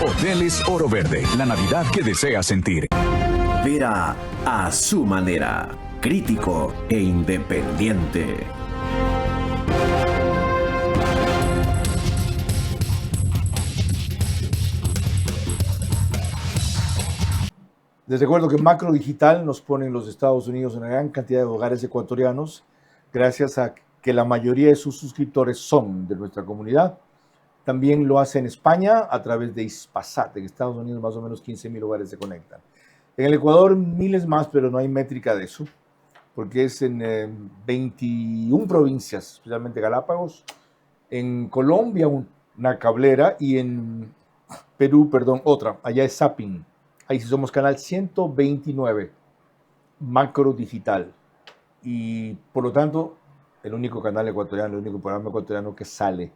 Speaker 8: Hoteles Oro Verde, la Navidad que deseas sentir.
Speaker 21: Vera a su manera, crítico e independiente.
Speaker 1: Les recuerdo que Macro Digital nos pone en los Estados Unidos una gran cantidad de hogares ecuatorianos, gracias a que la mayoría de sus suscriptores son de nuestra comunidad. También lo hace en España a través de Hispasat. En Estados Unidos más o menos 15.000 hogares se conectan. En el Ecuador miles más, pero no hay métrica de eso, porque es en 21 provincias, especialmente Galápagos. En Colombia una cablera y en Perú, otra. Allá es Zapping. Ahí sí somos canal 129, Macro Digital. Y por lo tanto, el único canal ecuatoriano, el único programa ecuatoriano que sale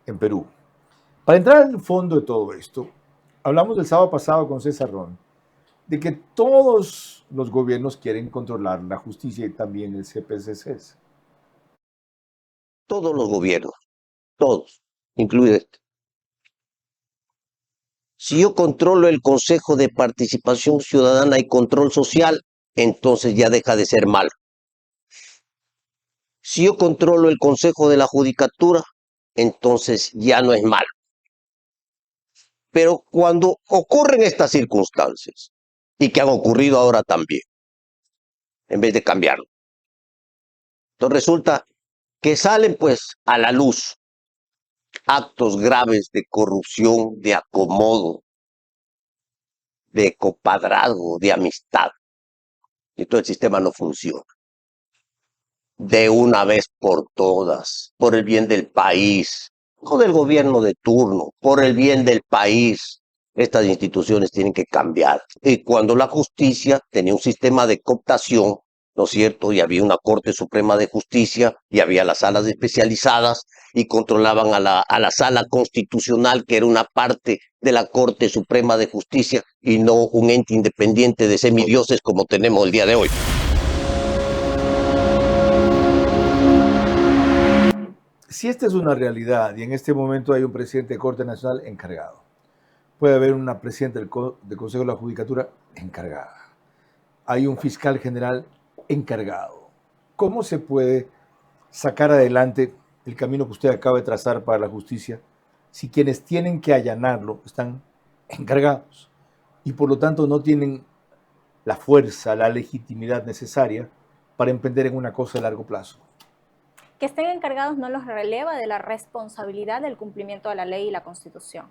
Speaker 1: en Perú. Para entrar al fondo de todo esto, hablamos el sábado pasado con César Ron de que todos los gobiernos quieren controlar la justicia y también el CPCC.
Speaker 3: Todos los gobiernos, todos, incluido este. Si yo controlo el Consejo de Participación Ciudadana y Control Social, entonces ya deja de ser malo. Si yo controlo el Consejo de la Judicatura, entonces ya no es malo. Pero cuando ocurren estas circunstancias, y que han ocurrido ahora también, en vez de cambiarlo, entonces resulta que salen pues a la luz actos graves de corrupción, de acomodo, de compadrazgo, de amistad. Y todo el sistema no funciona. De una vez por todas, por el bien del país, no del gobierno de turno, por el bien del país. Estas instituciones tienen que cambiar. Y cuando la justicia tenía un sistema de cooptación, ¿no es cierto? Y había una Corte Suprema de Justicia, y había las salas especializadas, y controlaban a la Sala Constitucional, que era una parte de la Corte Suprema de Justicia, y no un ente independiente de semidioses como tenemos el día de hoy.
Speaker 1: Si esta es una realidad y en este momento hay un presidente de Corte Nacional encargado, puede haber una presidenta del Consejo de la Judicatura encargada, hay un fiscal general encargado, ¿cómo se puede sacar adelante el camino que usted acaba de trazar para la justicia si quienes tienen que allanarlo están encargados y por lo tanto no tienen la fuerza, la legitimidad necesaria para emprender en una cosa de largo plazo?
Speaker 15: Que estén encargados no los releva de la responsabilidad del cumplimiento de la ley y la Constitución.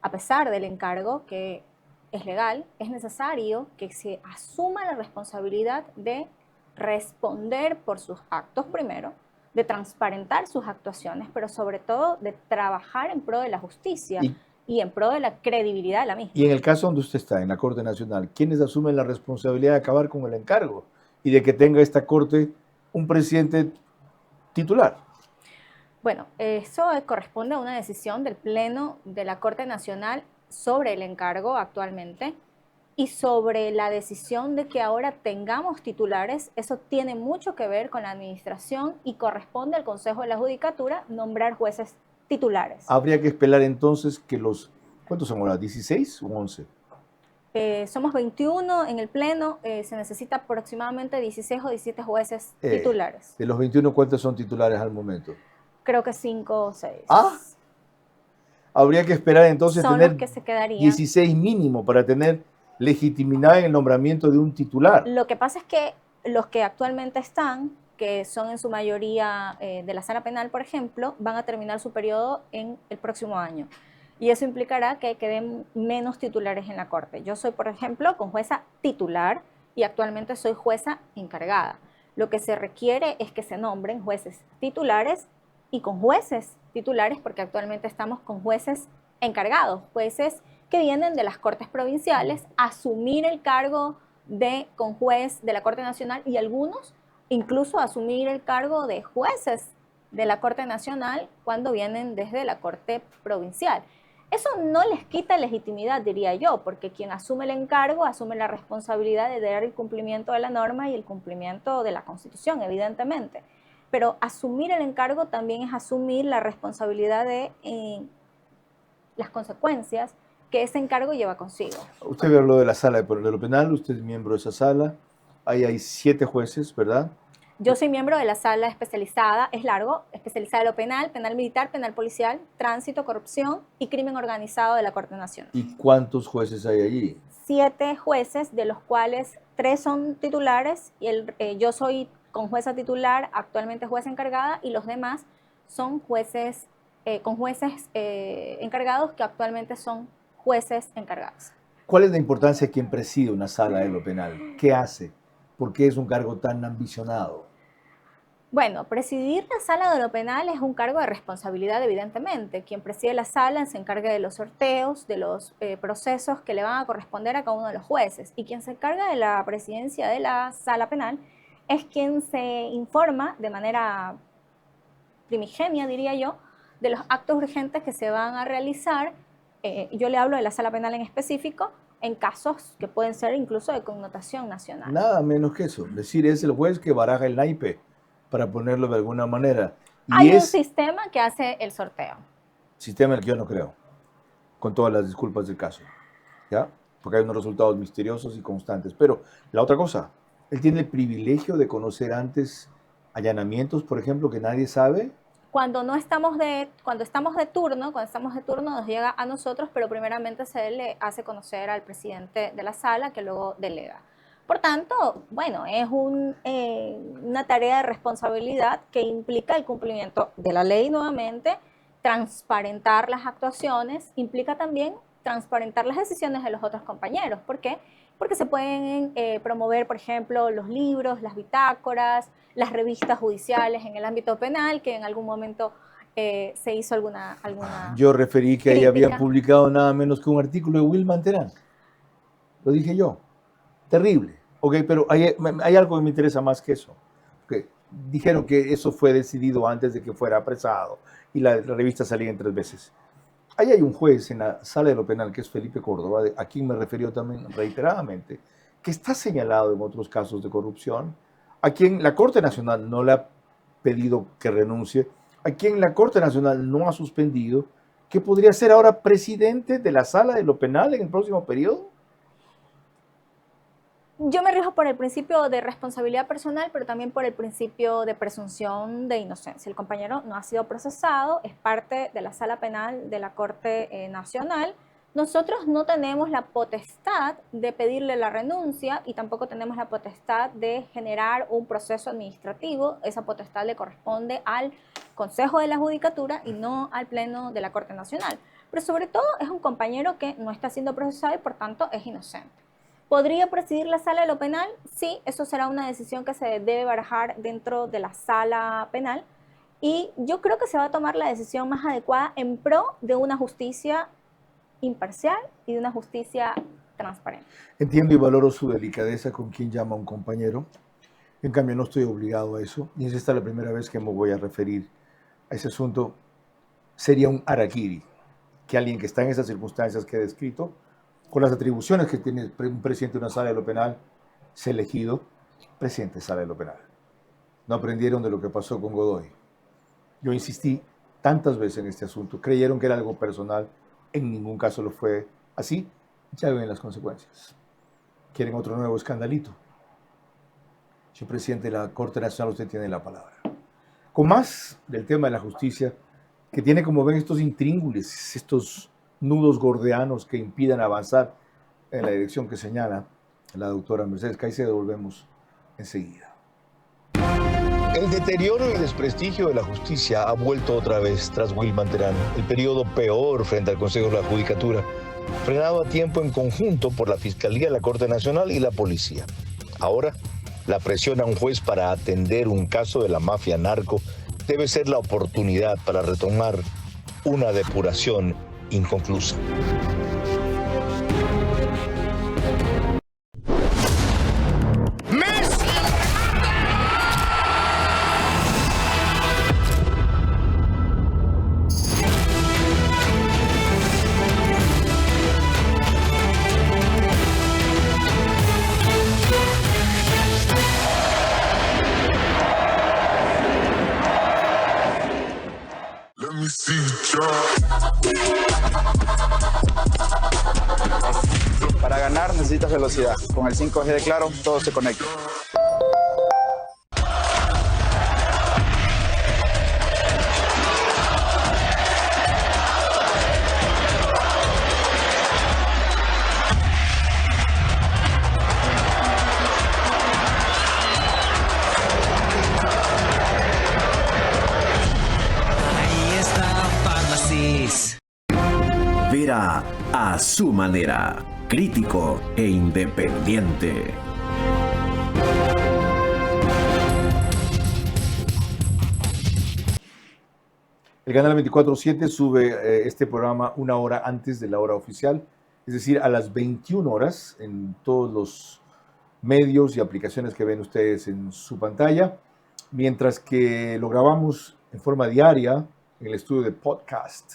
Speaker 15: A pesar del encargo, que es legal, es necesario que se asuma la responsabilidad de responder por sus actos primero, de transparentar sus actuaciones, pero sobre todo de trabajar en pro de la justicia y en pro de la credibilidad de la misma.
Speaker 1: Y en el caso donde usted está, en la Corte Nacional, ¿quiénes asumen la responsabilidad de acabar con el encargo y de que tenga esta Corte un presidente titular?
Speaker 15: Bueno, eso corresponde a una decisión del Pleno de la Corte Nacional sobre el encargo actualmente y sobre la decisión de que ahora tengamos titulares. Eso tiene mucho que ver con la administración y corresponde al Consejo de la Judicatura nombrar jueces titulares.
Speaker 1: Habría que esperar entonces que los, ¿cuántos son ahora? ¿16 o 11?
Speaker 15: Somos 21 en el Pleno, se necesita aproximadamente 16 o 17 jueces titulares.
Speaker 1: De los 21, ¿cuántos son titulares al momento?
Speaker 15: Creo que 5 o 6.
Speaker 1: Ah, habría que esperar entonces
Speaker 15: son
Speaker 1: tener
Speaker 15: los que se quedarían.
Speaker 1: 16 mínimo para tener legitimidad en el nombramiento de un titular.
Speaker 15: Lo que pasa es que los que actualmente están, que son en su mayoría de la Sala Penal, por ejemplo, van a terminar su periodo en el próximo año. Y eso implicará que queden menos titulares en la Corte. Yo soy, por ejemplo, conjueza titular y actualmente soy jueza encargada. Lo que se requiere es que se nombren jueces titulares y con jueces titulares, porque actualmente estamos con jueces encargados, jueces que vienen de las Cortes provinciales, a asumir el cargo de conjuez de la Corte Nacional y algunos incluso asumir el cargo de jueces de la Corte Nacional cuando vienen desde la Corte provincial. Eso no les quita legitimidad, diría yo, porque quien asume el encargo asume la responsabilidad de dar el cumplimiento de la norma y el cumplimiento de la Constitución, evidentemente. Pero asumir el encargo también es asumir la responsabilidad de las consecuencias que ese encargo lleva consigo.
Speaker 1: Usted me habló de la sala de lo penal, usted es miembro de esa sala, ahí hay 7 jueces, ¿verdad?
Speaker 15: Yo soy miembro de la sala especializada, es largo, especializada en lo penal, penal militar, penal policial, tránsito, corrupción y crimen organizado de la Corte Nacional.
Speaker 1: ¿Y cuántos jueces hay allí?
Speaker 15: 7 jueces, de los cuales 3 son titulares y yo soy conjueza titular, actualmente jueza encargada, y los demás son jueces, con jueces encargados que actualmente son jueces encargados.
Speaker 1: ¿Cuál es la importancia de quien preside una sala de lo penal? ¿Qué hace? ¿Por qué es un cargo tan ambicionado?
Speaker 15: Bueno, presidir la sala de lo penal es un cargo de responsabilidad, evidentemente. Quien preside la sala se encarga de los sorteos, de los procesos que le van a corresponder a cada uno de los jueces. Y quien se encarga de la presidencia de la sala penal es quien se informa de manera primigenia, diría yo, de los actos urgentes que se van a realizar. Yo le hablo de la sala penal en específico, en casos que pueden ser incluso de connotación nacional.
Speaker 1: Nada menos que eso. Es decir, es el juez que baraja el naipe, para ponerlo de alguna manera. Y
Speaker 15: Hay un
Speaker 1: es
Speaker 15: sistema que hace el sorteo.
Speaker 1: sistema en el que yo no creo, con todas las disculpas del caso, ¿ya? Porque hay unos resultados misteriosos y constantes. Pero la otra cosa, él tiene el privilegio de conocer antes allanamientos, por ejemplo, que nadie sabe.
Speaker 15: Cuando estamos de turno nos llega a nosotros, pero primeramente se le hace conocer al presidente de la sala, que luego delega. Por tanto, bueno, es una tarea de responsabilidad que implica el cumplimiento de la ley nuevamente, transparentar las actuaciones, implica también transparentar las decisiones de los otros compañeros. ¿Por qué? Porque se pueden promover, por ejemplo, los libros, las bitácoras, las revistas judiciales en el ámbito penal, que en algún momento se hizo alguna
Speaker 1: Yo referí que ahí
Speaker 15: crítica.
Speaker 1: habían publicado nada menos que un artículo de Wilman Terán. Lo dije yo. Terrible. Ok, pero hay algo que me interesa más que eso. Okay. Dijeron que eso fue decidido antes de que fuera apresado y la revista salía en 3 veces. Ahí hay un juez en la sala de lo penal, que es Felipe Córdoba, a quien me refirió también reiteradamente, que está señalado en otros casos de corrupción, a quien la Corte Nacional no le ha pedido que renuncie, a quien la Corte Nacional no ha suspendido, que podría ser ahora presidente de la sala de lo penal en el próximo periodo.
Speaker 15: Yo me rijo por el principio de responsabilidad personal, pero también por el principio de presunción de inocencia. El compañero no ha sido procesado, es parte de la sala penal de la Corte Nacional. Nosotros no tenemos la potestad de pedirle la renuncia y tampoco tenemos la potestad de generar un proceso administrativo. Esa potestad le corresponde al Consejo de la Judicatura y no al Pleno de la Corte Nacional. Pero sobre todo es un compañero que no está siendo procesado y por tanto es inocente. ¿Podría presidir la sala de lo penal? Sí, eso será una decisión que se debe barajar dentro de la sala penal y yo creo que se va a tomar la decisión más adecuada en pro de una justicia imparcial y de una justicia transparente.
Speaker 1: Entiendo y valoro su delicadeza con quien llama a un compañero. En cambio, no estoy obligado a eso. Y es esta la primera vez que me voy a referir a ese asunto. Sería un harakiri que alguien que está en esas circunstancias que he descrito, con las atribuciones que tiene un presidente de una sala de lo penal, sea elegido presidente de sala de lo penal. No aprendieron de lo que pasó con Godoy. Yo insistí tantas veces en este asunto. Creyeron que era algo personal. En ningún caso lo fue así. Ya ven las consecuencias. Quieren otro nuevo escandalito. Señor presidente de la Corte Nacional, usted tiene la palabra. Con más del tema de la justicia, que tiene, como ven, estos intríngulis, estos nudos gordianos que impidan avanzar en la dirección que señala la doctora Mercedes Caicedo. Volvemos enseguida.
Speaker 18: El deterioro y el desprestigio de la justicia ha vuelto otra vez tras Wilman Terán, el periodo peor frente al Consejo de la Judicatura, frenado a tiempo en conjunto por la Fiscalía, la Corte Nacional y la Policía. Ahora, la presión a un juez para atender un caso de la mafia narco debe ser la oportunidad para retomar una depuración inconclusa.
Speaker 10: Para ganar necesitas velocidad. Con el 5G de Claro, todo se conecta.
Speaker 21: Ahí está Pharmacies. Vera a su manera, crítico e independiente.
Speaker 1: El canal 24/7 sube este programa una hora antes de la hora oficial, es decir, a las 21 horas en todos los medios y aplicaciones que ven ustedes en su pantalla, mientras que lo grabamos en forma diaria en el estudio de podcast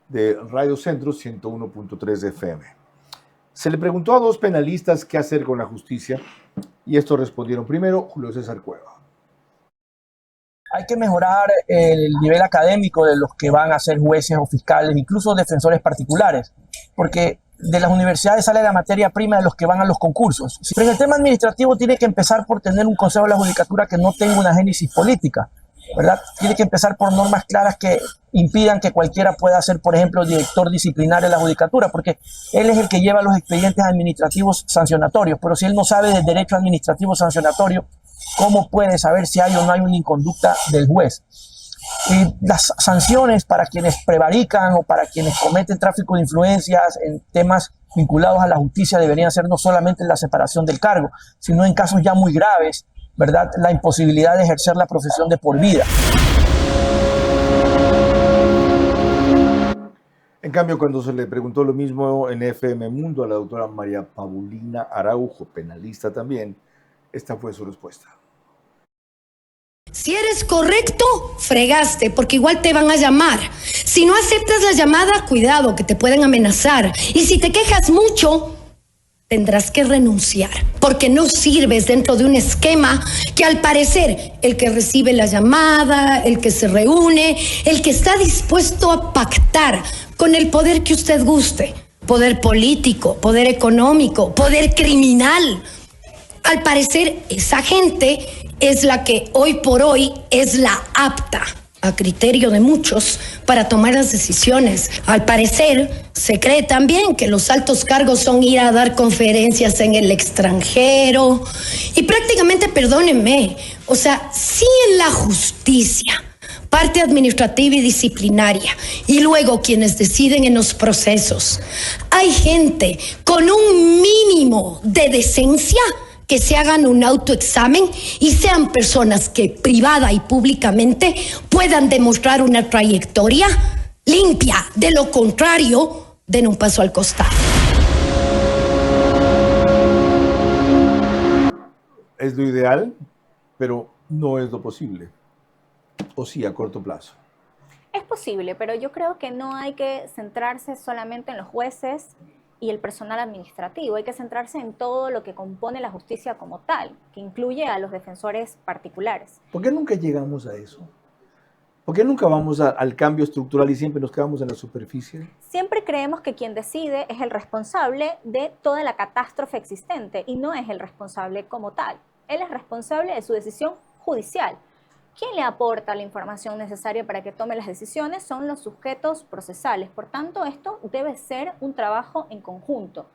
Speaker 1: de Radio Centro 101.3 FM. Se le preguntó a dos penalistas qué hacer con la justicia y estos respondieron. Primero, Julio César Cueva.
Speaker 4: Hay que mejorar el nivel académico de los que van a ser jueces o fiscales, incluso defensores particulares, porque de las universidades sale la materia prima de los que van a los concursos. Pero en el tema administrativo tiene que empezar por tener un consejo de la judicatura que no tenga una génesis política, ¿verdad? Tiene que empezar por normas claras que impidan que cualquiera pueda ser, por ejemplo, director disciplinario de la judicatura, porque él es el que lleva los expedientes administrativos sancionatorios, pero si él no sabe del derecho administrativo sancionatorio, ¿cómo puede saber si hay o no hay una inconducta del juez? Y las sanciones para quienes prevarican o para quienes cometen tráfico de influencias en temas vinculados a la justicia deberían ser no solamente la separación del cargo, sino en casos ya muy graves, ¿verdad?, la imposibilidad de ejercer la profesión de por vida.
Speaker 1: En cambio, cuando se le preguntó lo mismo en FM Mundo a la doctora María Paulina Araujo, penalista también, esta fue su respuesta.
Speaker 22: Si eres correcto, fregaste, porque igual te van a llamar. Si no aceptas la llamada, cuidado, que te pueden amenazar. Y si te quejas mucho, tendrás que renunciar, porque no sirves dentro de un esquema que al parecer el que recibe la llamada, el que se reúne, el que está dispuesto a pactar con el poder que usted guste, poder político, poder económico, poder criminal. Al parecer esa gente es la que hoy por hoy es la apta, a criterio de muchos, para tomar las decisiones. Al parecer, se cree también que los altos cargos son ir a dar conferencias en el extranjero. Y prácticamente, perdónenme, o sea, sí en la justicia, parte administrativa y disciplinaria, y luego quienes deciden en los procesos, hay gente con un mínimo de decencia que se hagan un autoexamen y sean personas que privada y públicamente puedan demostrar una trayectoria limpia. De lo contrario, den un paso al costado.
Speaker 1: Es lo ideal, pero no es lo posible. O sí, a corto plazo.
Speaker 15: Es posible, pero yo creo que no hay que centrarse solamente en los jueces y el personal administrativo. Hay que centrarse en todo lo que compone la justicia como tal, que incluye a los defensores particulares.
Speaker 1: ¿Por qué nunca llegamos a eso? ¿Por qué nunca vamos al cambio estructural y siempre nos quedamos en la superficie?
Speaker 15: Siempre creemos que quien decide es el responsable de toda la catástrofe existente y no es el responsable como tal. Él es responsable de su decisión judicial. Quien le aporta la información necesaria para que tome las decisiones son los sujetos procesales. Por tanto, esto debe ser un trabajo en conjunto.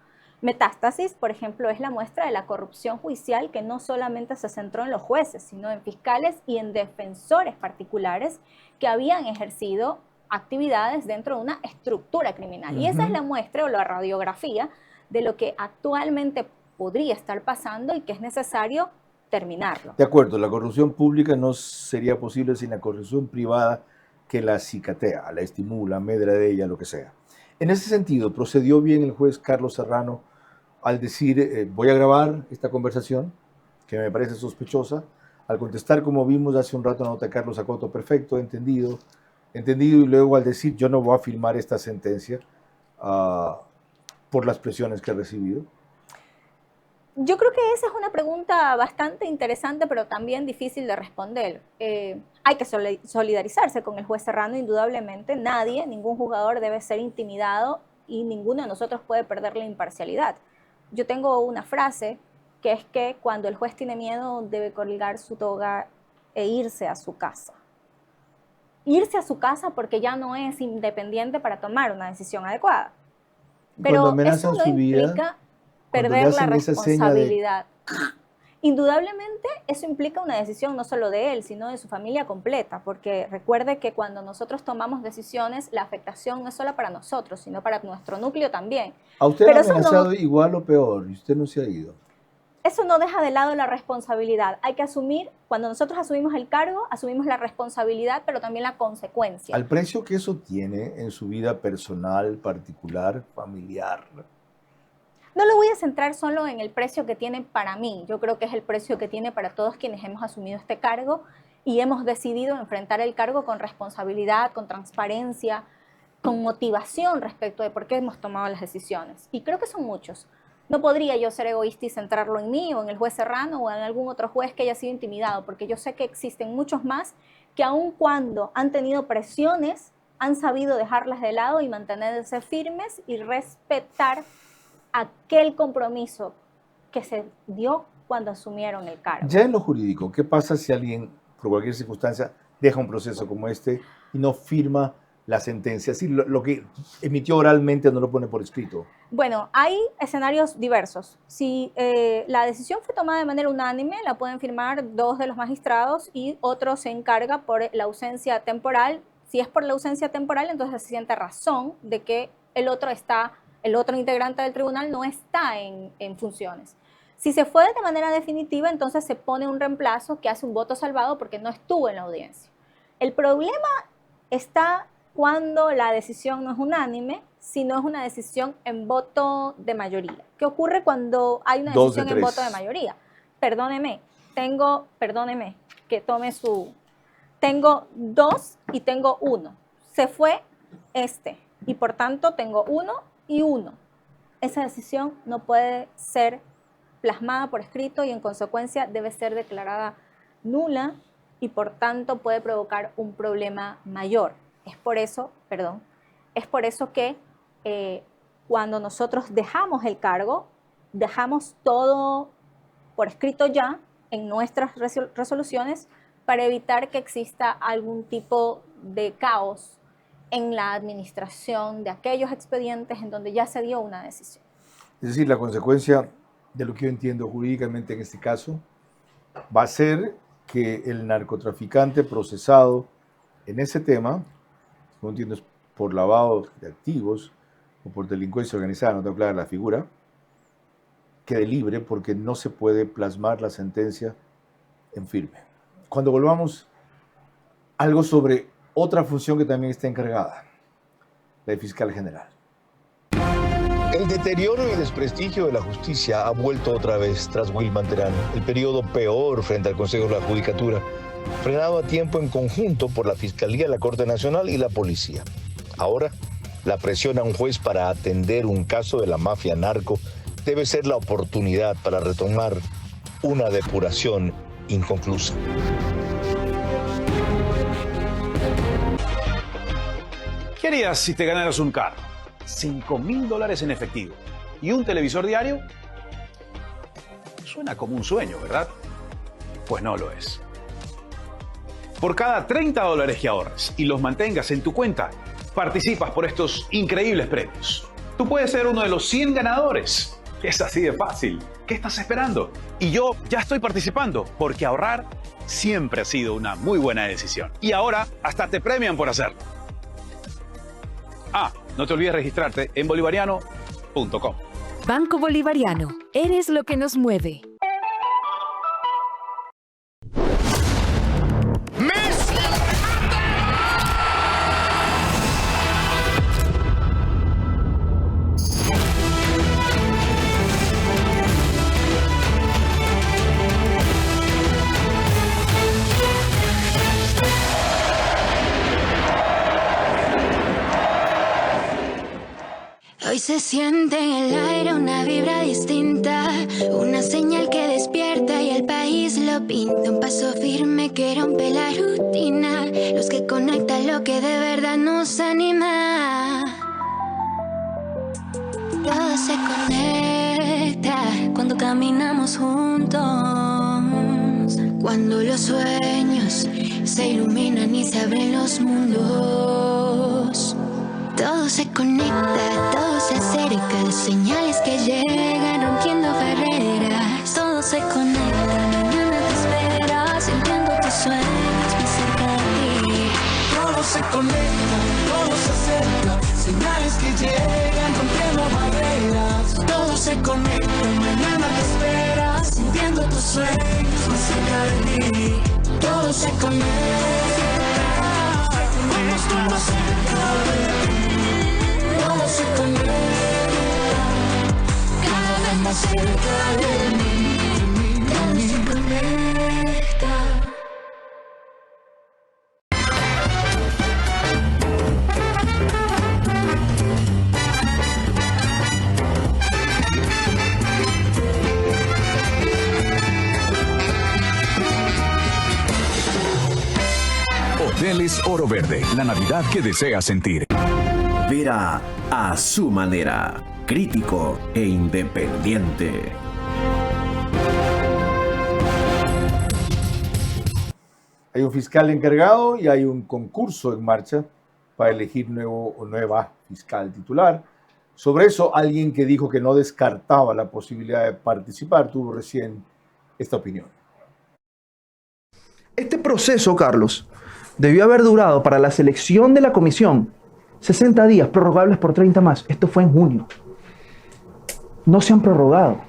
Speaker 15: Metástasis, por ejemplo, es la muestra de la corrupción judicial que no solamente se centró en los jueces, sino en fiscales y en defensores particulares que habían ejercido actividades dentro de una estructura criminal. Y esa es la muestra o la radiografía de lo que actualmente podría estar pasando y que es necesario terminarlo.
Speaker 1: De acuerdo, la corrupción pública no sería posible sin la corrupción privada que la cicatea, la estimula, medra de ella, lo que sea. En ese sentido, procedió bien el juez Carlos Serrano al decir, voy a grabar esta conversación, que me parece sospechosa, al contestar, como vimos hace un rato en la nota de Carlos Acoto, perfecto, entendido, y luego al decir, yo no voy a firmar esta sentencia por las presiones que he recibido.
Speaker 15: Yo creo que esa es una pregunta bastante interesante, pero también difícil de responder. Hay que solidarizarse con el juez Serrano, indudablemente. Nadie, ningún jugador debe ser intimidado y ninguno de nosotros puede perder la imparcialidad. Yo tengo una frase que es que cuando el juez tiene miedo debe colgar su toga e irse a su casa. Irse a su casa porque ya no es independiente para tomar una decisión adecuada. Pero eso no implica perder la responsabilidad. Indudablemente eso implica una decisión no solo de él, sino de su familia completa, porque recuerde que cuando nosotros tomamos decisiones, la afectación no es solo para nosotros, sino para nuestro núcleo también.
Speaker 1: ¿A usted le ha amenazado igual o peor y usted no se ha ido?
Speaker 15: Eso no deja de lado la responsabilidad. Hay que asumir, cuando nosotros asumimos el cargo, asumimos la responsabilidad, pero también la consecuencia.
Speaker 1: Al precio que eso tiene en su vida personal, particular, familiar.
Speaker 15: No lo voy a centrar solo en el precio que tiene para mí. Yo creo que es el precio que tiene para todos quienes hemos asumido este cargo y hemos decidido enfrentar el cargo con responsabilidad, con transparencia, con motivación respecto de por qué hemos tomado las decisiones. Y creo que son muchos. No podría yo ser egoísta y centrarlo en mí o en el juez Serrano o en algún otro juez que haya sido intimidado, porque yo sé que existen muchos más que aun cuando han tenido presiones, han sabido dejarlas de lado y mantenerse firmes y respetar aquel compromiso que se dio cuando asumieron el cargo.
Speaker 1: Ya en lo jurídico, ¿qué pasa si alguien, por cualquier circunstancia, deja un proceso como este y no firma la sentencia? Es decir, lo que emitió oralmente no lo pone por escrito.
Speaker 15: Bueno, hay escenarios diversos. Si la decisión fue tomada de manera unánime, la pueden firmar 2 de los magistrados y otro se encarga por la ausencia temporal. Si es por la ausencia temporal, entonces se siente razón de que el otro integrante del tribunal no está en funciones. Si se fue de manera definitiva, entonces se pone un reemplazo que hace un voto salvado porque no estuvo en la audiencia. El problema está cuando la decisión no es unánime, sino es una decisión en voto de mayoría. ¿Qué ocurre cuando hay una decisión en voto de mayoría? Tengo 2 y tengo 1. Se fue y por tanto tengo 1 y 1. Esa decisión no puede ser plasmada por escrito y en consecuencia debe ser declarada nula y por tanto puede provocar un problema mayor. Es por eso que cuando nosotros dejamos el cargo, dejamos todo por escrito ya en nuestras resoluciones para evitar que exista algún tipo de caos en la administración de aquellos expedientes en donde ya se dio una decisión.
Speaker 1: Es decir, la consecuencia de lo que yo entiendo jurídicamente en este caso va a ser que el narcotraficante procesado en ese tema, no entiendo es por lavado de activos o por delincuencia organizada, no tengo clara la figura, quede libre porque no se puede plasmar la sentencia en firme. Cuando volvamos, algo sobre otra función que también está encargada, la de fiscal general.
Speaker 18: El deterioro y el desprestigio de la justicia ha vuelto otra vez tras Wilman Terán, el periodo peor frente al Consejo de la Judicatura, frenado a tiempo en conjunto por la Fiscalía, la Corte Nacional y la Policía. Ahora, la presión a un juez para atender un caso de la mafia narco debe ser la oportunidad para retomar una depuración inconclusa.
Speaker 12: ¿Qué harías si te ganaras un carro? $5.000 en efectivo y un televisor diario. Suena como un sueño, ¿verdad? Pues no lo es. Por cada $30 que ahorres y los mantengas en tu cuenta, participas por estos increíbles premios. Tú puedes ser uno de los 100 ganadores. Es así de fácil. ¿Qué estás esperando? Y yo ya estoy participando porque ahorrar siempre ha sido una muy buena decisión. Y ahora hasta te premian por hacerlo. No te olvides registrarte en bolivariano.com.
Speaker 13: Banco Bolivariano. Eres lo que nos mueve.
Speaker 19: Hoy se siente en el aire una vibra distinta, una señal que despierta y el país lo pinta. Un paso firme que rompe la rutina, los que conectan lo que de verdad nos anima. Todo se conecta cuando caminamos juntos, cuando los sueños se iluminan y se abren los mundos. Todo se conecta, todo se acerca, señales que llegan rompiendo barreras. Todo se conecta, mañana te espera, sintiendo tus sueños más cerca de ti.
Speaker 11: Todo se conecta, todo se acerca, señales que llegan rompiendo barreras. Todo se conecta, mañana te espera, sintiendo tus sueños más cerca de ti. Todo se conecta, estoy más cerca de ti. Todo se conecta, cada vez más cerca de mí. Todo se conecta.
Speaker 8: es Oro Verde, la Navidad que deseas sentir.
Speaker 21: Vera a su manera, crítico e independiente.
Speaker 1: Hay un fiscal encargado y hay un concurso en marcha para elegir nuevo o nueva fiscal titular. Sobre eso, alguien que dijo que no descartaba la posibilidad de participar tuvo recién esta opinión.
Speaker 5: Este proceso, Carlos, debió haber durado para la selección de la comisión 60 días, prorrogables por 30 más. Esto fue en junio. No se han prorrogado.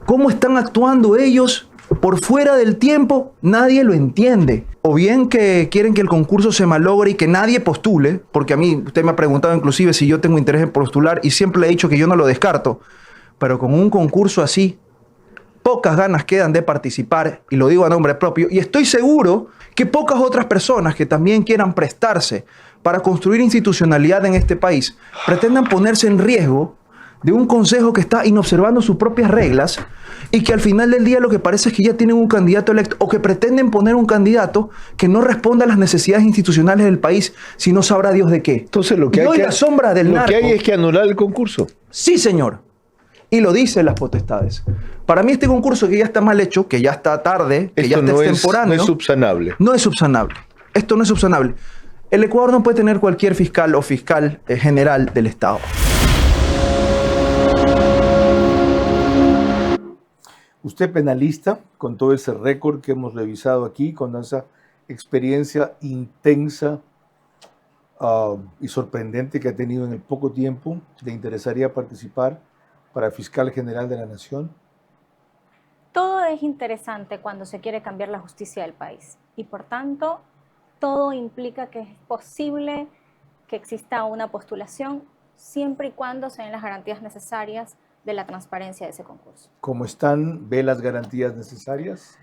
Speaker 5: ¿Cómo están actuando ellos por fuera del tiempo? Nadie lo entiende. O bien que quieren que el concurso se malogre y que nadie postule, porque a mí, usted me ha preguntado inclusive si yo tengo interés en postular y siempre le he dicho que yo no lo descarto. Pero con un concurso así, pocas ganas quedan de participar, y lo digo a nombre propio, y estoy seguro que pocas otras personas que también quieran prestarse para construir institucionalidad en este país pretendan ponerse en riesgo de un consejo que está inobservando sus propias reglas y que al final del día lo que parece es que ya tienen un candidato electo o que pretenden poner un candidato que no responda a las necesidades institucionales del país, si no sabrá Dios de qué.
Speaker 6: Entonces lo que,
Speaker 5: la sombra del narco,
Speaker 6: que hay es que anular el concurso.
Speaker 5: Sí, señor. Y lo dicen las potestades. Para mí este concurso que ya está mal hecho, que ya está tarde, que ya está extemporáneo,
Speaker 6: no es subsanable.
Speaker 5: No es subsanable. Esto no es subsanable. El Ecuador no puede tener cualquier fiscal o fiscal general del Estado.
Speaker 1: Usted penalista, con todo ese récord que hemos revisado aquí, con esa experiencia intensa y sorprendente que ha tenido en el poco tiempo, ¿le interesaría participar para fiscal general de la Nación?
Speaker 15: Todo es interesante cuando se quiere cambiar la justicia del país y por tanto todo implica que es posible que exista una postulación siempre y cuando se den las garantías necesarias de la transparencia de ese concurso.
Speaker 1: ¿Cómo están? ¿Ve las garantías necesarias?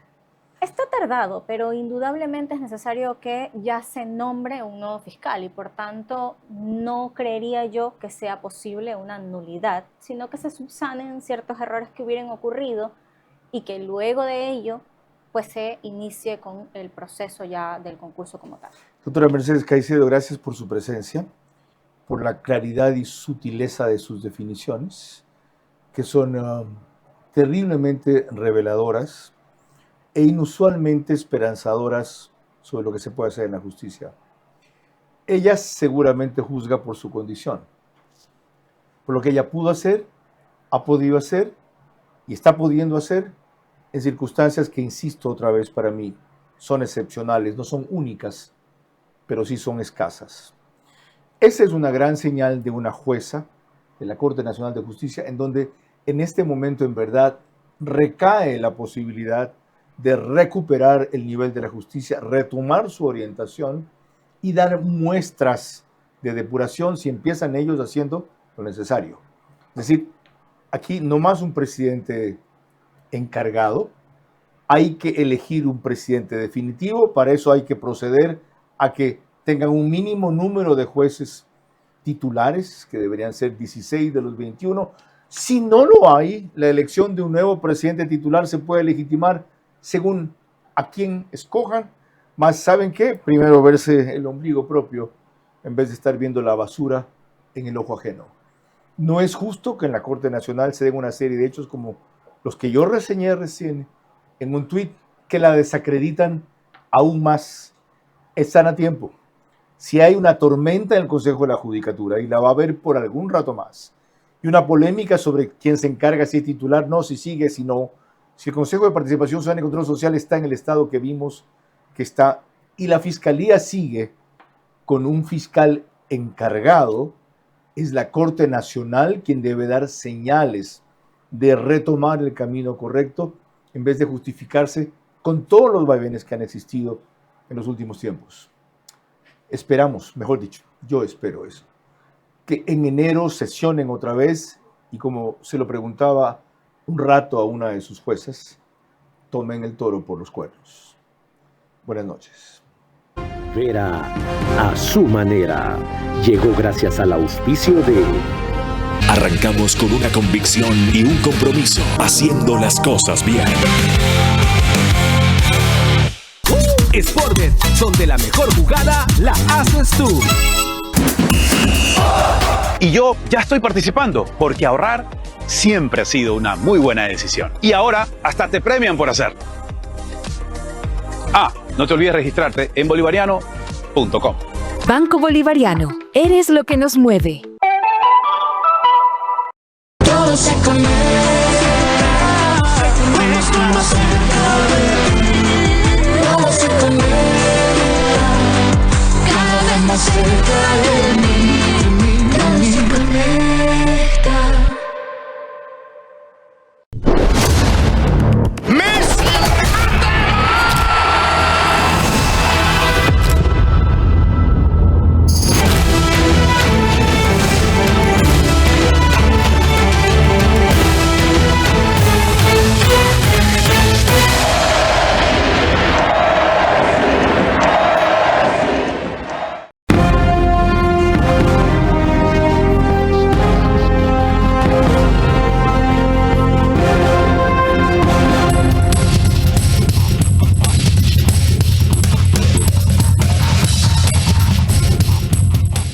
Speaker 15: Está tardado, pero indudablemente es necesario que ya se nombre un nuevo fiscal y por tanto no creería yo que sea posible una nulidad, sino que se subsanen ciertos errores que hubieran ocurrido y que luego de ello pues se inicie con el proceso ya del concurso como tal.
Speaker 1: Doctora Mercedes Caicedo, gracias por su presencia, por la claridad y sutileza de sus definiciones, que son terriblemente reveladoras e inusualmente esperanzadoras sobre lo que se puede hacer en la justicia. Ella seguramente juzga por su condición, por lo que ella pudo hacer, ha podido hacer y está pudiendo hacer en circunstancias que, insisto otra vez, para mí son excepcionales, no son únicas, pero sí son escasas. Esa es una gran señal de una jueza de la Corte Nacional de Justicia, en donde en este momento en verdad recae la posibilidad de recuperar el nivel de la justicia, retomar su orientación y dar muestras de depuración si empiezan ellos haciendo lo necesario. Es decir, aquí no más un presidente encargado, hay que elegir un presidente definitivo, para eso hay que proceder a que tengan un mínimo número de jueces titulares, que deberían ser 16 de los 21. Si no lo hay, la elección de un nuevo presidente titular se puede legitimar según a quién escojan, más ¿saben qué? Primero verse el ombligo propio en vez de estar viendo la basura en el ojo ajeno. No es justo que en la Corte Nacional se den una serie de hechos como los que yo reseñé recién en un tuit que la desacreditan aún más. Están a tiempo. Si hay una tormenta en el Consejo de la Judicatura, y la va a haber por algún rato más, y una polémica sobre quién se encarga, si es titular, no, si sigue, si no, si el Consejo de Participación Ciudadana y Control Social está en el estado que vimos que está, y la Fiscalía sigue con un fiscal encargado, es la Corte Nacional quien debe dar señales de retomar el camino correcto en vez de justificarse con todos los vaivenes que han existido en los últimos tiempos. Esperamos, mejor dicho, yo espero eso, que en enero sesionen otra vez y, como se lo preguntaba un rato a una de sus jueces, tomen el toro por los cuernos. Buenas noches.
Speaker 21: Vera a su manera llegó gracias al auspicio de...
Speaker 8: Arrancamos con una convicción y un compromiso, haciendo las cosas bien.
Speaker 11: Sportbet, donde la mejor jugada la haces tú.
Speaker 12: Y yo ya estoy participando, porque ahorrar siempre ha sido una muy buena decisión. Y ahora hasta te premian por hacerlo. Ah, no te olvides registrarte en bolivariano.com.
Speaker 13: Banco Bolivariano, eres lo que nos mueve.
Speaker 14: Todo se conecta. Fuimos